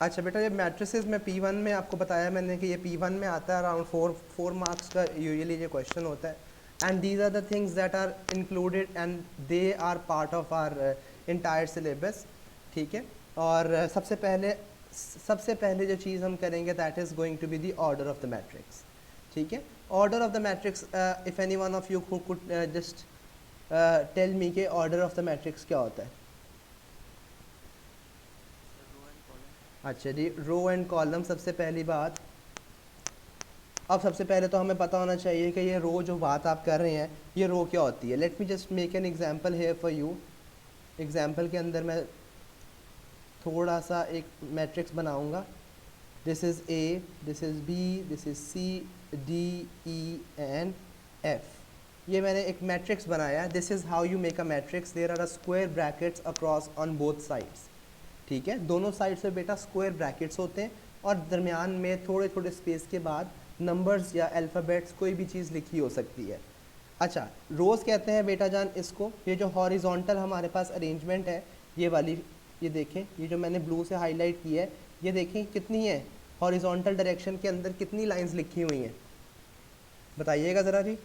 अच्छा बेटा, ये मैट्रिसेस में P1 में आपको बताया मैंने कि ये P1 में आता है, अराउंड 4 मार्क्स का यूजुअली ये क्वेश्चन होता है। And these are the things that are included and they are part of our entire syllabus, ठीक है। और सबसे पहले जो चीज़ हम करेंगे that is going to be the order of the matrix, ठीक है। Order of the matrix, if any one of you could just tell me के ऑर्डर ऑफ द मैट्रिक्स क्या होता है। अच्छा जी, रो एंड कॉलम सबसे पहली बात। अब सबसे पहले तो हमें पता होना चाहिए कि ये रो जो बात आप कर रहे हैं ये रो क्या होती है। Let me just make an example here for you. Example के अंदर मैं थोड़ा सा एक मैट्रिक्स बनाऊंगा। This is A, this is B, this is C, D, E and F. ये मैंने एक मैट्रिक्स बनाया। This is how you make a matrix. There are a square brackets across on both sides, ठीक है। दोनों side से बेटा square brackets होते हैं और दरमियान में थोड़े थोड़े स्पेस के बाद नंबर्स या अल्फ़ाबेट्स कोई भी चीज़ लिखी हो सकती है। अच्छा, रोज़ कहते हैं बेटा जान इसको। ये जो हॉरिजॉन्टल हमारे पास अरेंजमेंट है ये वाली, ये देखें, ये जो मैंने ब्लू से हाईलाइट की है, ये देखें कितनी है हॉरिजॉन्टल डायरेक्शन के अंदर कितनी लाइंस लिखी हुई हैं, बताइएगा ज़रा जी।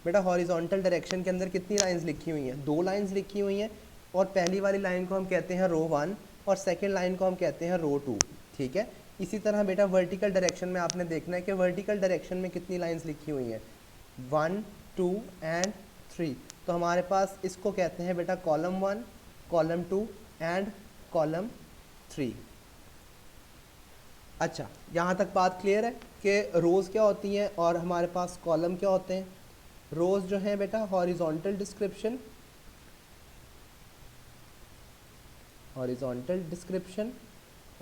बेटा हॉरिजॉन्टल डायरेक्शन के अंदर कितनी लाइंस लिखी हुई हैं? 2 लाइंस लिखी हुई हैं। और पहली वाली लाइन को हम कहते हैं रो 1 और सेकंड लाइन को हम कहते हैं रो 2, ठीक है। इसी तरह बेटा वर्टिकल डायरेक्शन में आपने देखना है कि वर्टिकल डायरेक्शन में कितनी लाइंस लिखी हुई हैं, 1, 2 एंड 3। तो हमारे पास इसको कहते हैं बेटा कॉलम 1, कॉलम 2 एंड कॉलम 3। अच्छा, यहाँ तक बात क्लियर है कि रोज़ क्या होती हैं और हमारे पास कॉलम क्या होते हैं। रोज़ जो है बेटा हॉरिजॉन्टल डिस्क्रिप्शन, हॉरिजॉन्टल डिस्क्रिप्शन,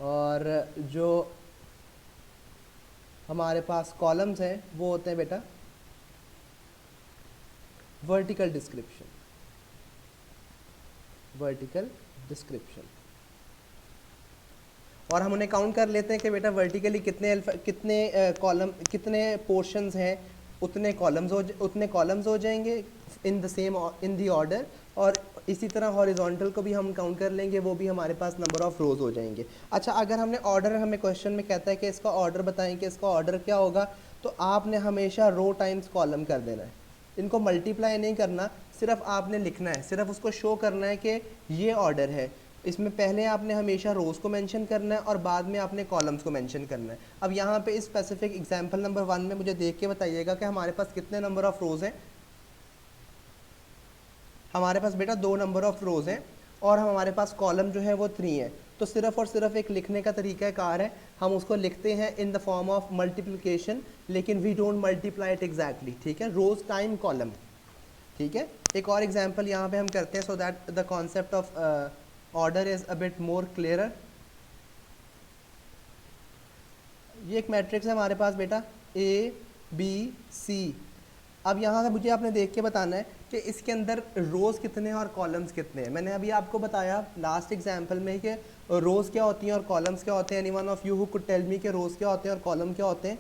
और जो हमारे पास कॉलम्स हैं वो होते हैं बेटा वर्टिकल डिस्क्रिप्शन, वर्टिकल डिस्क्रिप्शन। और हम उन्हें काउंट कर लेते हैं कि बेटा वर्टिकली कितने कॉलम, कितने पोर्शंस हैं, उतने कॉलम्स हो जाएंगे in the same, in the order. और इसी तरह हॉरिजॉन्टल को भी हम काउंट कर लेंगे, वो भी हमारे पास नंबर ऑफ़ रोज़ हो जाएंगे। अच्छा, अगर हमने ऑर्डर, हमें क्वेश्चन में कहता है कि इसका ऑर्डर बताएं कि इसका ऑर्डर क्या होगा, तो आपने हमेशा रो टाइम्स कॉलम कर देना है। इनको मल्टीप्लाई नहीं करना, सिर्फ आपने लिखना है, सिर्फ उसको शो करना है कि ये ऑर्डर है। इसमें पहले आपने हमेशा रोज़ को मेंशन करना है और बाद में आपने कॉलम्स को मेंशन करना है। अब यहाँ पे इस स्पेसिफिक एग्जांपल नंबर 1 में मुझे देख के बताइएगा कि हमारे पास कितने नंबर ऑफ़ रोज़ हैं। हमारे पास बेटा 2 नंबर ऑफ़ रोज़ हैं और हमारे पास कॉलम जो है वो 3 है। तो सिर्फ और सिर्फ एक लिखने का तरीका कार है, हम उसको लिखते हैं in the form of multiplication, लेकिन we don't multiply it exactly, ठीक है। रोज़ टाइम कॉलम, ठीक है। एक और एग्जांपल यहाँ पे हम करते हैं so that the concept of order is a bit more clearer. ये एक मैट्रिक्स है हमारे पास बेटा ए बी सी। अब यहाँ से मुझे आपने देख के बताना है कि इसके अंदर रोज़ कितने हैं और कॉलम्स कितने हैं। मैंने अभी आपको बताया लास्ट एग्जांपल में कि रोज़ क्या होती हैं और कॉलम्स क्या होते हैं। Any one of you who could tell me कि रोज़ क्या होते हैं और कॉलम क्या होते हैं।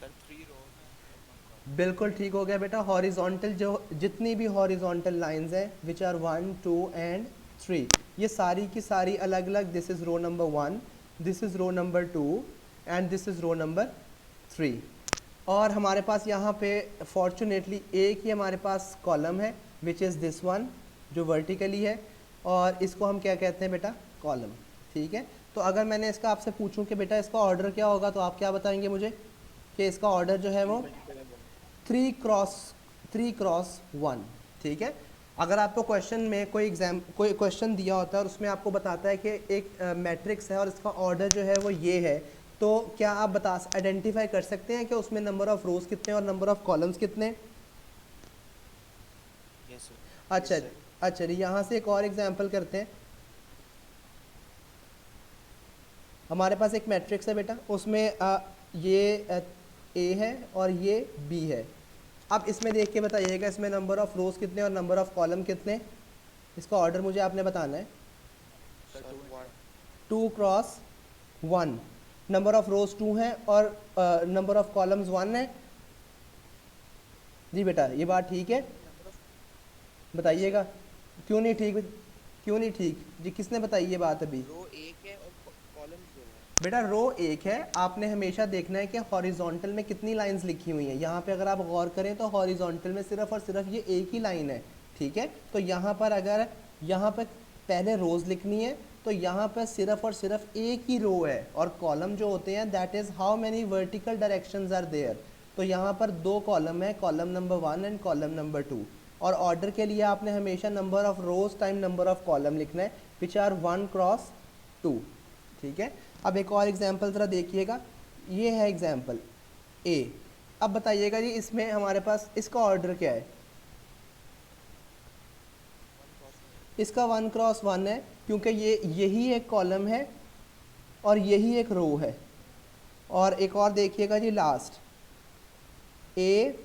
सर 3 रोज हैं। बिल्कुल ठीक हो गया बेटा। हॉरिजॉन्टल, जो जितनी भी हॉरिजॉन्टल लाइंस हैं विच आर 1, 2 एंड 3, ये सारी की सारी अलग अलग, this is row number 1, this is row number 2 and this is row number 3। और हमारे पास यहाँ पे फॉर्चुनेटली एक ही हमारे पास कॉलम है विच इज़ दिस वन, जो वर्टिकली है, और इसको हम क्या कहते हैं बेटा, कॉलम, ठीक है। तो अगर मैंने इसका आपसे पूछूं कि बेटा इसका ऑर्डर क्या होगा, तो आप क्या बताएंगे मुझे कि इसका ऑर्डर जो है वो 3x1, ठीक है। अगर आपको क्वेश्चन में कोई क्वेश्चन दिया होता है और उसमें आपको बताता है कि एक मैट्रिक्स है और इसका ऑर्डर जो है वो ये है, तो क्या आप आइडेंटिफाई कर सकते हैं कि उसमें नंबर ऑफ़ रोज़ कितने और नंबर ऑफ़ कॉलम्स कितने। Yes sir. अच्छा अच्छा जी, यहाँ से एक और एग्जांपल करते हैं। हमारे पास एक मैट्रिक्स है बेटा, उसमें ये ए है और ये बी है। अब इसमें देख के बताइएगा इसमें नंबर ऑफ़ रोज़ कितने और नंबर ऑफ़ कॉलम कितने। इसका ऑर्डर मुझे आपने बताना है। सर 1। 2x1, नंबर ऑफ़ रोज़ 2 हैं और नंबर ऑफ़ कॉलम्स 1 है। जी बेटा ये बात ठीक है, बताइएगा। क्यों नहीं ठीक, क्यों नहीं ठीक जी, किसने बताई ये बात अभी। रो एक है और कॉलम कॉलम्स दो है। बेटा रो एक है, आपने हमेशा देखना है कि हॉरिजॉन्टल में कितनी लाइंस लिखी हुई हैं। यहाँ पे अगर आप गौर करें तो हॉरिजॉन्टल में सिर्फ और सिर्फ ये एक ही लाइन है, ठीक है। तो यहाँ पर अगर यहाँ पर पहले रोज़ लिखनी है तो यहाँ पर सिर्फ और सिर्फ एक ही रो है, और कॉलम जो होते हैं that is how many vertical directions are there. तो यहाँ पर दो कॉलम है, column number 1 and column number 2। और ऑर्डर के लिए आपने हमेशा number of rows time number of column लिखना है, विच आर 1 क्रॉस 2, ठीक है। अब एक और एग्जांपल ज़रा देखिएगा, ये है एग्जांपल ए। अब बताइएगा जी इसमें हमारे पास इसका ऑर्डर क्या है। इसका 1 क्रॉस 1 है, क्योंकि ये यही एक कॉलम है और यही एक रो है। और एक और देखिएगा जी last, A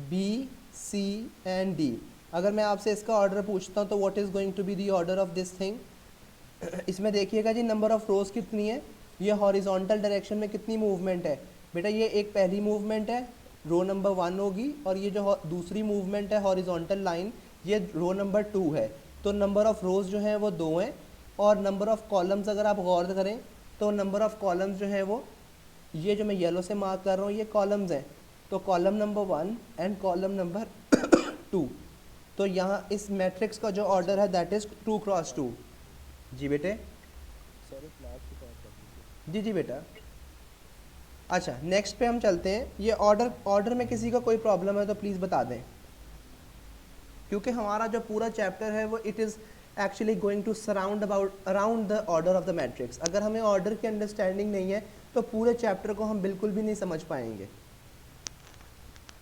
B C and D. अगर मैं आपसे इसका ऑर्डर पूछता हूँ तो what is going to be the order of this thing. इसमें देखिएगा जी नंबर ऑफ रोज कितनी है, ये हॉरिजॉन्टल डायरेक्शन में कितनी मूवमेंट है। बेटा ये एक पहली मूवमेंट है, रो नंबर 1 होगी, और ये जो दूसरी मूवमेंट है हॉरिजॉन्टल लाइन, ये रो नंबर 2 है। तो नंबर ऑफ रोज जो हैं वो 2 हैं, और नंबर ऑफ कॉलम्स अगर आप गौर करें तो नंबर ऑफ कॉलम्स जो हैं वो, ये जो मैं येलो से मार्क कर रहा हूँ ये कॉलम्स हैं। तो column number 1 and column number 2। तो यहाँ इस मैट्रिक्स का जो ऑर्डर है दैट इज़ 2 क्रॉस 2। जी बेटे। सर क्लास की बात कर दीजिए। जी जी बेटा। अच्छा नेक्स्ट पे हम चलते हैं। ये ऑर्डर में किसी का कोई प्रॉब्लम है तो प्लीज़ बता दें, क्योंकि हमारा जो पूरा चैप्टर है वो it is actually going to surround around the order of the matrix. अगर हमें ऑर्डर की अंडरस्टैंडिंग नहीं है तो पूरे चैप्टर को हम बिल्कुल भी नहीं समझ पाएंगे।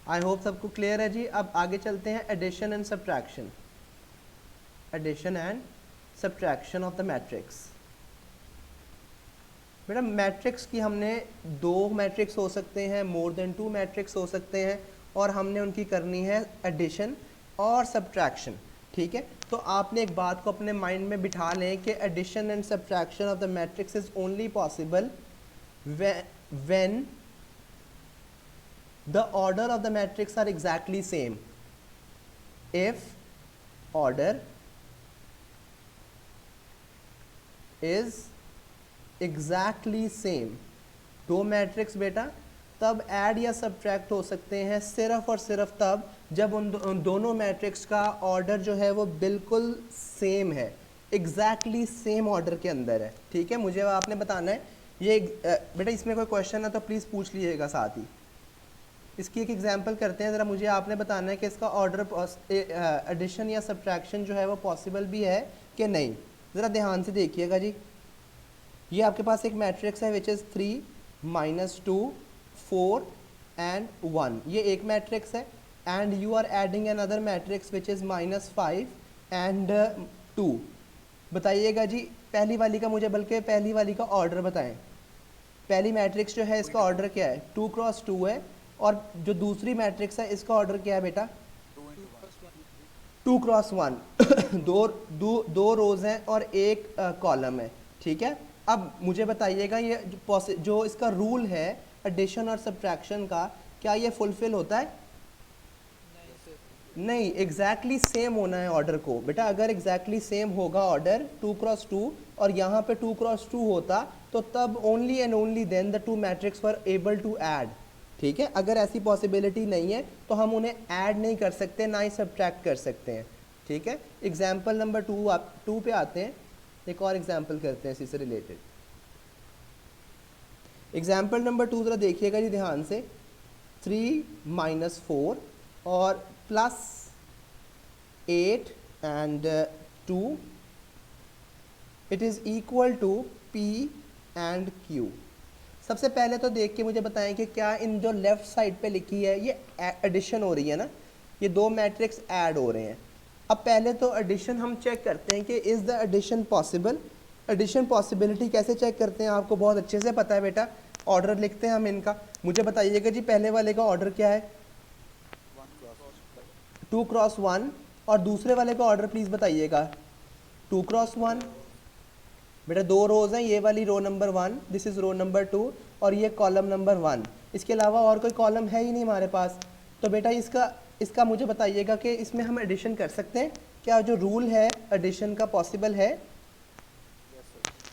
आई होप सबको क्लियर है जी। अब आगे चलते हैं addition and subtraction. Addition and subtraction of the matrix. बेटा मैट्रिक्स की हमने 2 मैट्रिक्स हो सकते हैं, मोर देन 2 मैट्रिक्स हो सकते हैं, और हमने उनकी करनी है एडिशन और सब्ट्रैक्शन, ठीक है। तो आपने एक बात को अपने माइंड में बिठा लें कि addition and subtraction of the matrix is only possible when the order of the matrix are exactly same. If order is exactly same, दो मैट्रिक्स बेटा तब ऐड या सब्ट्रैक्ट हो सकते हैं सिर्फ और सिर्फ तब जब उन दोनों मैट्रिक्स का ऑर्डर जो है वो बिल्कुल सेम है, एग्जैक्टली सेम ऑर्डर के अंदर है, ठीक है। मुझे आपने बताना है ये बेटा, इसमें कोई क्वेश्चन है तो प्लीज़ पूछ लीजिएगा साथ ही। इसकी एक एग्जांपल करते हैं ज़रा। मुझे आपने बताना है कि इसका ऑर्डर एडिशन या सब्ट्रैक्शन जो है वो पॉसिबल भी है कि नहीं। ज़रा ध्यान से देखिएगा जी। ये आपके पास एक मैट्रिक्स है विच इज़ 3 -2 4 एंड 1। ये एक मैट्रिक्स है, and you are adding another matrix which is -5 and 2। बताइएगा जी पहली वाली का, मुझे बल्कि पहली वाली का ऑर्डर बताएं। पहली मैट्रिक्स जो है इसका ऑर्डर क्या है, 2 क्रॉस 2 है, और जो दूसरी मैट्रिक्स है इसका ऑर्डर क्या है बेटा, 2 क्रॉस 1। दो रोज हैं और एक कॉलम है, ठीक है। अब मुझे बताइएगा ये जो इसका रूल है एडिशन और सब्ट्रैक्शन का, क्या ये फुलफिल होता है? नहीं, एग्जैक्टली सेम होना है ऑर्डर को बेटा। अगर एग्जैक्टली सेम होगा ऑर्डर 2 क्रॉस 2 और यहाँ पे 2 क्रॉस 2 होता तो तब only and only then the 2 matrix were able to add, ठीक है। अगर ऐसी पॉसिबिलिटी नहीं है तो हम उन्हें ऐड नहीं कर सकते, ना ही सब्ट्रैक्ट कर सकते हैं, ठीक है। एग्जाम्पल नंबर 2 पे आते हैं। एक और एग्जाम्पल करते हैं इसी से रिलेटेड। एग्जाम्पल नंबर 2 ज़रा देखिएगा जी ध्यान से। 3 - 4 और +8 and 2 it is equal to P and Q। सबसे पहले तो देख के मुझे बताएं कि क्या इन जो लेफ़्ट साइड पे लिखी है ये एडिशन हो रही है ना, ये 2 मैट्रिक्स ऐड हो रहे हैं। अब पहले तो एडिशन हम चेक करते हैं कि is the addition possible. Addition possibility कैसे चेक करते हैं आपको बहुत अच्छे से पता है बेटा। ऑर्डर लिखते हैं हम इनका। मुझे बताइएगा जी पहले वाले का ऑर्डर क्या है, 2 क्रॉस 1, और दूसरे वाले का ऑर्डर प्लीज़ बताइएगा, 2 क्रॉस 1। बेटा 2 रोज़ हैं, ये वाली row number 1, this is row number 2, और ये कॉलम नंबर 1। इसके अलावा और कोई कॉलम है ही नहीं हमारे पास। तो बेटा इसका मुझे बताइएगा कि इसमें हम एडिशन कर सकते हैं क्या? जो रूल है एडिशन का पॉसिबल है?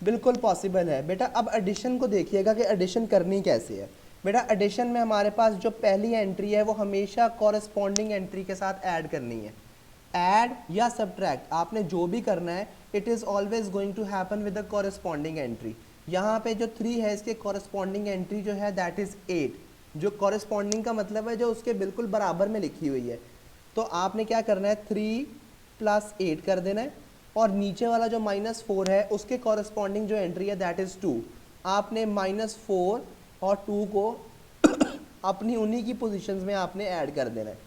बिल्कुल पॉसिबल है बेटा। अब एडिशन को देखिएगा कि एडिशन करनी कैसे है। बेटा एडिशन में हमारे पास जो पहली एंट्री है वो हमेशा कॉरस्पॉन्डिंग एंट्री के साथ ऐड करनी है। ऐड या सब्ट्रैक्ट आपने जो भी करना है, it is always going to happen with the corresponding entry. यहाँ पे जो 3 है इसके कॉरस्पॉन्डिंग एंट्री जो है दैट इज़ 8। जो कॉरस्पॉन्डिंग का मतलब है जो उसके बिल्कुल बराबर में लिखी हुई है। तो आपने क्या करना है, 3 + 8 कर देना है, और नीचे वाला जो -4 है उसके कॉरस्पॉन्डिंग जो एंट्री है दैट इज़ 2। आपने -4 और 2 को अपनी उन्हीं की पोजीशंस में आपने ऐड कर देना है।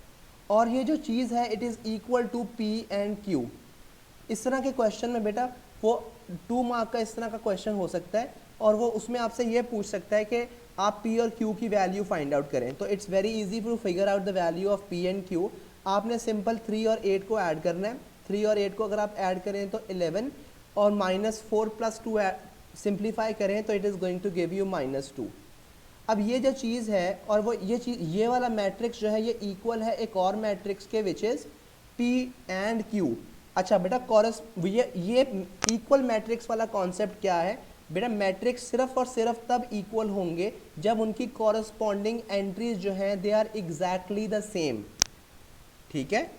और ये जो चीज़ है it is equal to P and Q। इस तरह के क्वेश्चन में बेटा वो 2 मार्क का इस तरह का क्वेश्चन हो सकता है, और वो उसमें आपसे ये पूछ सकता है कि आप P और Q की वैल्यू फाइंड आउट करें। तो it's very easy to figure out the value of P and Q। आपने सिंपल 3 और 8 को ऐड करना है। 3 और 8 को अगर आप ऐड करें तो 11, और -4 + 2 सिंप्लीफाई करें तो it is going to give you -2। अब ये जो चीज़ है और वो ये चीज़, ये वाला मैट्रिक्स जो है ये इक्वल है एक और मैट्रिक्स के which is P and Q। अच्छा बेटा ये इक्वल मैट्रिक्स वाला कॉन्सेप्ट क्या है बेटा, मैट्रिक्स सिर्फ और सिर्फ तब इक्वल होंगे जब उनकी कॉरस्पॉन्डिंग एंट्रीज जो हैं they are exactly the same. ठीक है,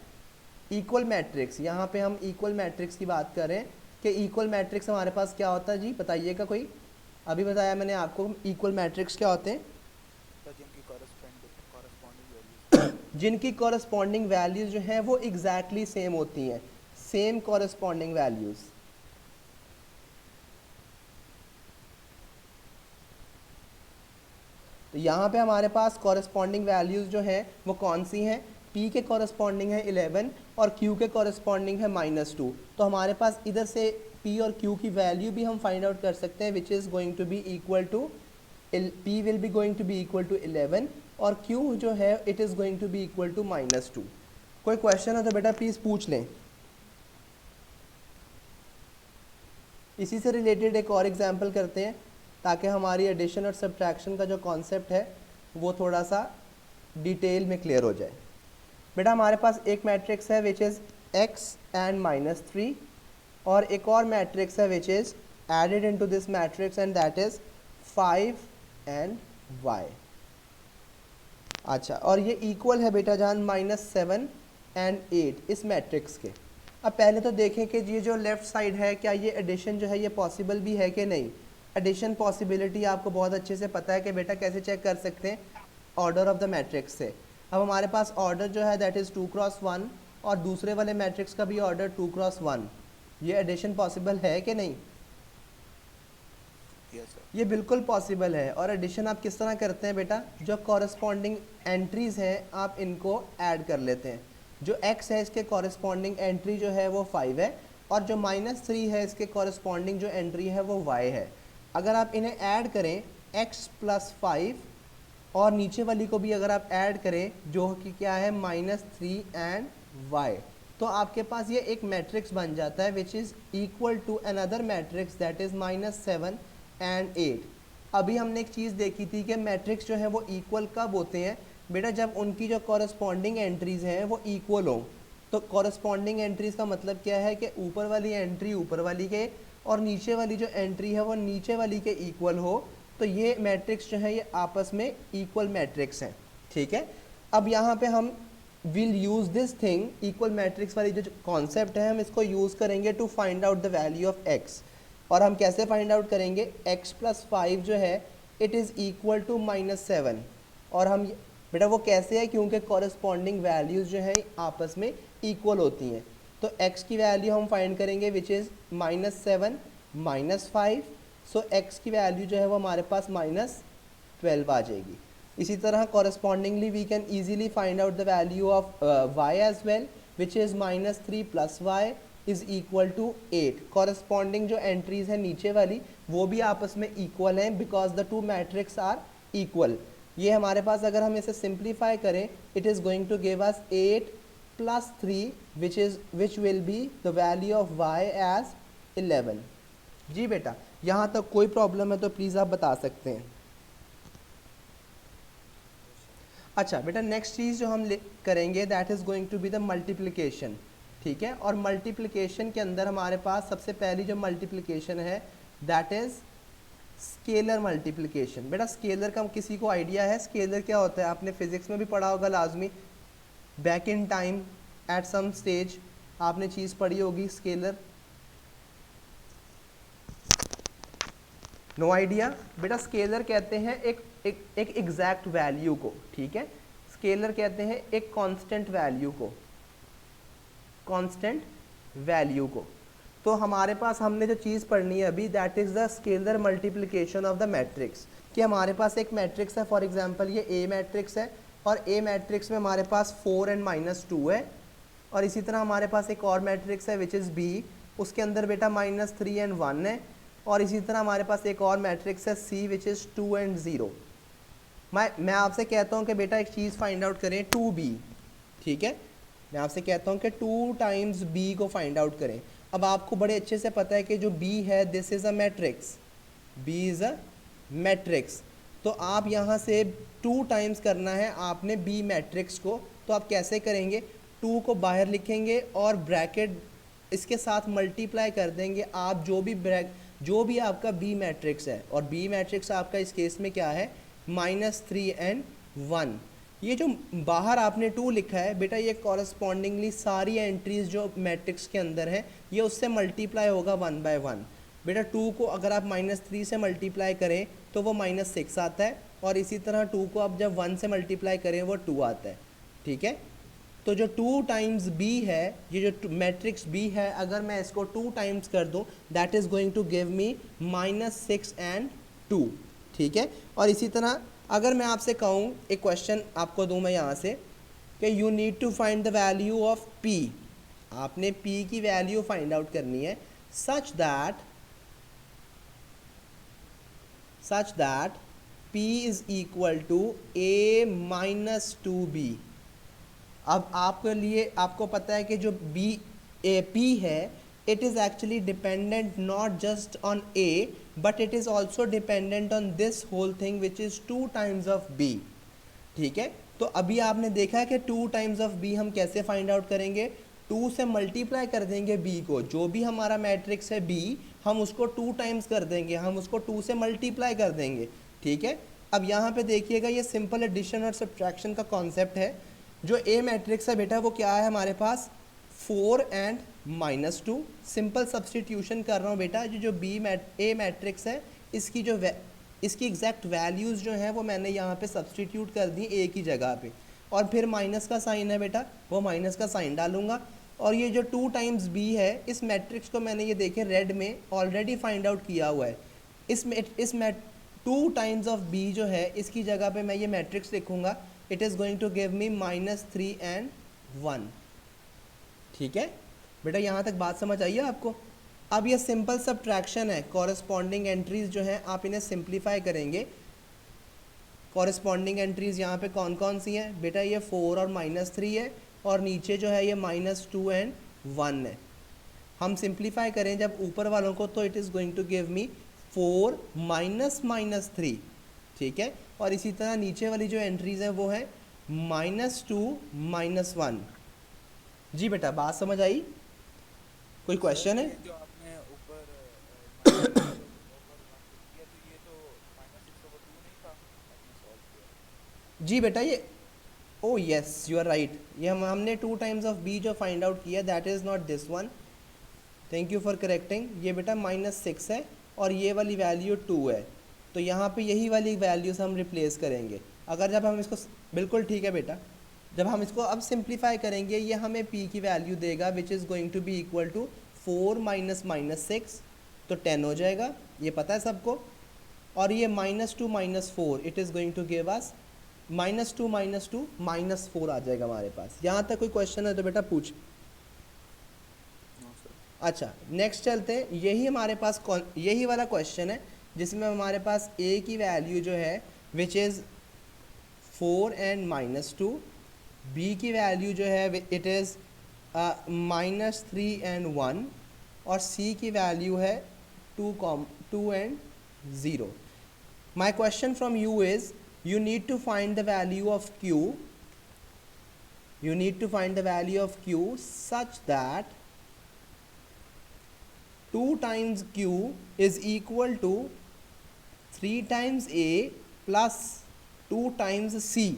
इक्वल मैट्रिक्स, यहाँ पे हम इक्वल मैट्रिक्स की बात करें कि इक्वल मैट्रिक्स हमारे पास क्या होता है जी, बताइएगा कोई। अभी बताया मैंने आपको इक्वल मैट्रिक्स क्या होते हैं। जिनकी कॉरस्पॉन्डिंग वैल्यूज जो हैं वो एग्जैक्टली सेम होती हैं, सेम कॉरस्पॉन्डिंग वैल्यूज। तो यहाँ पे हमारे पास कॉरस्पॉन्डिंग वैल्यूज जो हैं वो कौन सी हैं, P के कॉरस्पॉन्डिंग है 11 और Q के कॉरस्पॉन्डिंग है -2। तो हमारे पास इधर से P और Q की वैल्यू भी हम फाइंड आउट कर सकते हैं which is going to be equal to, P will be going to be equal to 11 और Q जो है it is going to be equal to -2। कोई क्वेश्चन है तो बेटा प्लीज़ पूछ लें। इसी से रिलेटेड एक और एग्जांपल करते हैं ताकि हमारी एडिशन और सब्ट्रैक्शन का जो कॉन्सेप्ट है वो थोड़ा सा डिटेल में क्लियर हो जाए। बेटा हमारे पास एक मैट्रिक्स है विच इज़ x एंड -3, और एक और मैट्रिक्स है which is added into this matrix and that is 5 and y। अच्छा, और ये इक्वल है बेटा जान -7 एंड 8 इस मैट्रिक्स के। अब पहले तो देखें कि ये जो लेफ़्ट साइड है क्या ये एडिशन जो है ये पॉसिबल भी है कि नहीं। एडिशन पॉसिबिलिटी आपको बहुत अच्छे से पता है कि बेटा कैसे चेक कर सकते हैं, ऑर्डर ऑफ द मैट्रिक्स से। अब हमारे पास ऑर्डर जो है दैट इज़ 2 × 1 और दूसरे वाले मैट्रिक्स का भी ऑर्डर 2 × 1। ये एडिशन पॉसिबल है कि नहीं? ये बिल्कुल पॉसिबल है। और एडिशन आप किस तरह करते हैं बेटा, जो कॉरस्पॉन्डिंग एंट्रीज़ हैं आप इनको ऐड कर लेते हैं। जो x है इसके कॉरस्पॉन्डिंग एंट्री जो है वो 5 है, और जो -3 है इसके कॉरस्पॉन्डिंग जो एंट्री है वो y है। अगर आप इन्हें ऐड करें x + 5 और नीचे वाली को भी अगर आप ऐड करें जो कि क्या है -3 एंड y, तो आपके पास ये एक मैट्रिक्स बन जाता है which is equal to another matrix that is -7 and 8। अभी हमने एक चीज़ देखी थी कि मैट्रिक्स जो है वो इक्वल कब होते हैं बेटा, जब उनकी जो कॉरस्पॉन्डिंग एंट्रीज़ हैं वो इक्वल हों। तो कॉरस्पॉन्डिंग एंट्रीज़ का मतलब क्या है कि ऊपर वाली एंट्री ऊपर वाली के और नीचे वाली जो एंट्री है वो नीचे वाली के इक्वल हो, तो ये मैट्रिक्स जो है ये आपस में इक्वल मैट्रिक्स हैं। ठीक है, अब यहाँ पे हम will use this thing, equal matrix वाली जो कॉन्सेप्ट है हम इसको यूज़ करेंगे to find out the value of x। और हम कैसे फाइंड आउट करेंगे, x + 5 जो है इट इज़ इक्वल टू -7। और हम बेटा वो कैसे है, क्योंकि कॉरस्पॉन्डिंग वैल्यूज़ जो है आपस में इक्वल होती हैं। तो x की वैल्यू हम फाइंड करेंगे विच इज़ -7 -5, सो x की वैल्यू जो है वो हमारे पास -12 आ जाएगी। इसी तरह correspondingly we can easily find out the value of y as well which is -3 + y is equal to 8। Corresponding जो एंट्रीज़ हैं नीचे वाली वो भी आपस में इक्वल हैं because the two matrix are equal. ये हमारे पास अगर हम इसे सिंप्लीफाई करें it is going to give us 8 + 3 which will be the value of y as 11। जी बेटा, यहाँ तक कोई प्रॉब्लम है तो प्लीज़ आप बता सकते हैं। अच्छा बेटा, नेक्स्ट चीज़ जो हम करेंगे that is going to be the multiplication. ठीक है, और मल्टीप्लिकेशन के अंदर हमारे पास सबसे पहली जो मल्टीप्लिकेशन है दैट इज स्केलर मल्टीप्लिकेशन। बेटा स्केलर का किसी को आइडिया है स्केलर क्या होता है? आपने फिजिक्स में भी पढ़ा होगा लाजमी, back in time at some stage आपने चीज़ पढ़ी होगी स्केलर। No idea? बेटा स्केलर कहते हैं एक एग्जैक्ट वैल्यू को, ठीक है। स्केलर कहते हैं एक कांस्टेंट वैल्यू को, कांस्टेंट वैल्यू को। तो हमारे पास हमने जो चीज़ पढ़नी है अभी, that is the scalar multiplication of the matrix. कि हमारे पास एक मैट्रिक्स है, फॉर एग्जांपल ये ए मैट्रिक्स है, और ए मैट्रिक्स में हमारे पास 4 and -2 है, और इसी तरह हमारे पास एक और मैट्रिक्स है विच इज़ बी, उसके अंदर बेटा -3 and 1 है, और इसी तरह हमारे पास एक और मैट्रिक्स है सी विच इज़ 2 and 0। मैं आपसे कहता हूँ कि बेटा एक चीज़ फाइंड आउट करें 2b, ठीक है। मैं आपसे कहता हूँ कि 2 times b को फाइंड आउट करें। अब आपको बड़े अच्छे से पता है कि जो b है this is a matrix, b is a matrix. तो आप यहाँ से 2 टाइम्स करना है आपने b मैट्रिक्स को। तो आप कैसे करेंगे? 2 को बाहर लिखेंगे और ब्रैकेट इसके साथ मल्टीप्लाई कर देंगे आप जो भी आपका b मैट्रिक्स है, और b मैट्रिक्स आपका इस केस में क्या है? -3 and 1। ये जो बाहर आपने 2 लिखा है बेटा, ये कॉरस्पॉन्डिंगली सारी एंट्रीज जो मैट्रिक्स के अंदर है ये उससे मल्टीप्लाई होगा 1 by 1। बेटा 2 को अगर आप -3 से मल्टीप्लाई करें तो वो -6 आता है, और इसी तरह 2 को आप जब 1 से मल्टीप्लाई करें वो 2 आता है, ठीक है। तो जो 2 times b है, ये जो मैट्रिक्स b है, अगर मैं इसको 2 टाइम्स कर दूं that is going to give me -6 and 2, ठीक है। और इसी तरह अगर मैं आपसे कहूँ, एक क्वेश्चन आपको दूँ मैं यहाँ से कि you need to find the value of p, आपने p की वैल्यू फाइंड आउट करनी है such that p is equal to a - 2b। अब आपके लिए आपको पता है कि जो p है it is actually dependent not just on a but it is also dependent on this whole thing which is 2 times of b, ठीक है। तो अभी आपने देखा है कि 2 times of b हम कैसे फाइंड आउट करेंगे? 2 से मल्टीप्लाई कर देंगे b को, जो भी हमारा मैट्रिक्स है b हम उसको 2 टाइम्स कर देंगे, हम उसको 2 से मल्टीप्लाई कर देंगे, ठीक है। अब यहाँ पे देखिएगा ये सिंपल एडिशन और सब्ट्रैक्शन का कॉन्सेप्ट है। जो ए मैट्रिक्स है बेटा वो क्या है हमारे पास? 4 and -2। सिंपल सब्सटीट्यूशन कर रहा हूँ बेटा, जो ए मैट्रिक्स है इसकी एग्जैक्ट वैल्यूज़ जो हैं वो मैंने यहाँ पे सब्सटीट्यूट कर दी ए की जगह पे, और फिर माइनस का साइन है बेटा, वो माइनस का साइन डालूंगा। और ये जो 2 times b है, इस मैट्रिक्स को मैंने ये देखे रेड में ऑलरेडी फाइंड आउट किया हुआ है। इसमें 2 times of b जो है इसकी जगह पे मैं ये मैट्रिक्स लिखूँगा, it is going to give me -3 and 1, ठीक है। बेटा यहाँ तक बात समझ आई है आपको? अब ये सिंपल सब्ट्रैक्शन है, कॉरस्पॉन्डिंग एंट्रीज जो हैं आप इन्हें सिंप्लीफाई करेंगे। कॉरस्पॉन्डिंग एंट्रीज यहाँ पे कौन कौन सी हैं बेटा? ये 4 और -3 है, और नीचे जो है ये -2 and 1 है। हम सिंप्लीफाई करें जब ऊपर वालों को तो it is going to give me 4 -3, ठीक है। और इसी तरह नीचे वाली जो एंट्रीज हैं वो है -2 -1। जी बेटा बात समझ आई? कोई क्वेश्चन है? जो आपने ऊपर -6/2 किया तो ये तो -6/2 नहीं था आपने सॉल्व किया? जी बेटा ये oh yes you are right, ये हमने 2 times of b जो फाइंड आउट किया that is not this one, thank you for correcting. ये बेटा -6 है और ये वाली वैल्यू 2 है, तो यहाँ पे यही वाली वैल्यूज़ हम रिप्लेस करेंगे। अगर जब हम इसको बिल्कुल ठीक है बेटा, जब हम इसको अब सिंप्लीफाई करेंगे ये हमें p की वैल्यू देगा which is going to be equal to 4 - -6, तो 10 हो जाएगा, ये पता है सबको। और ये -2 -4 it is going to give us -2 -2 -4 आ जाएगा हमारे पास। यहाँ तक कोई क्वेश्चन है तो बेटा पूछ। No sir. अच्छा नेक्स्ट चलते हैं, यही हमारे पास यही वाला क्वेश्चन है जिसमें हमारे पास a की वैल्यू जो है विच इज़ 4 and -2, b की वैल्यू जो है इट इज़ -3 and 1, और c की वैल्यू है 2 and 0। My question from you is you need to find the value of q, such that 2 2 times Q is equal to 3 times A plus 2 times C।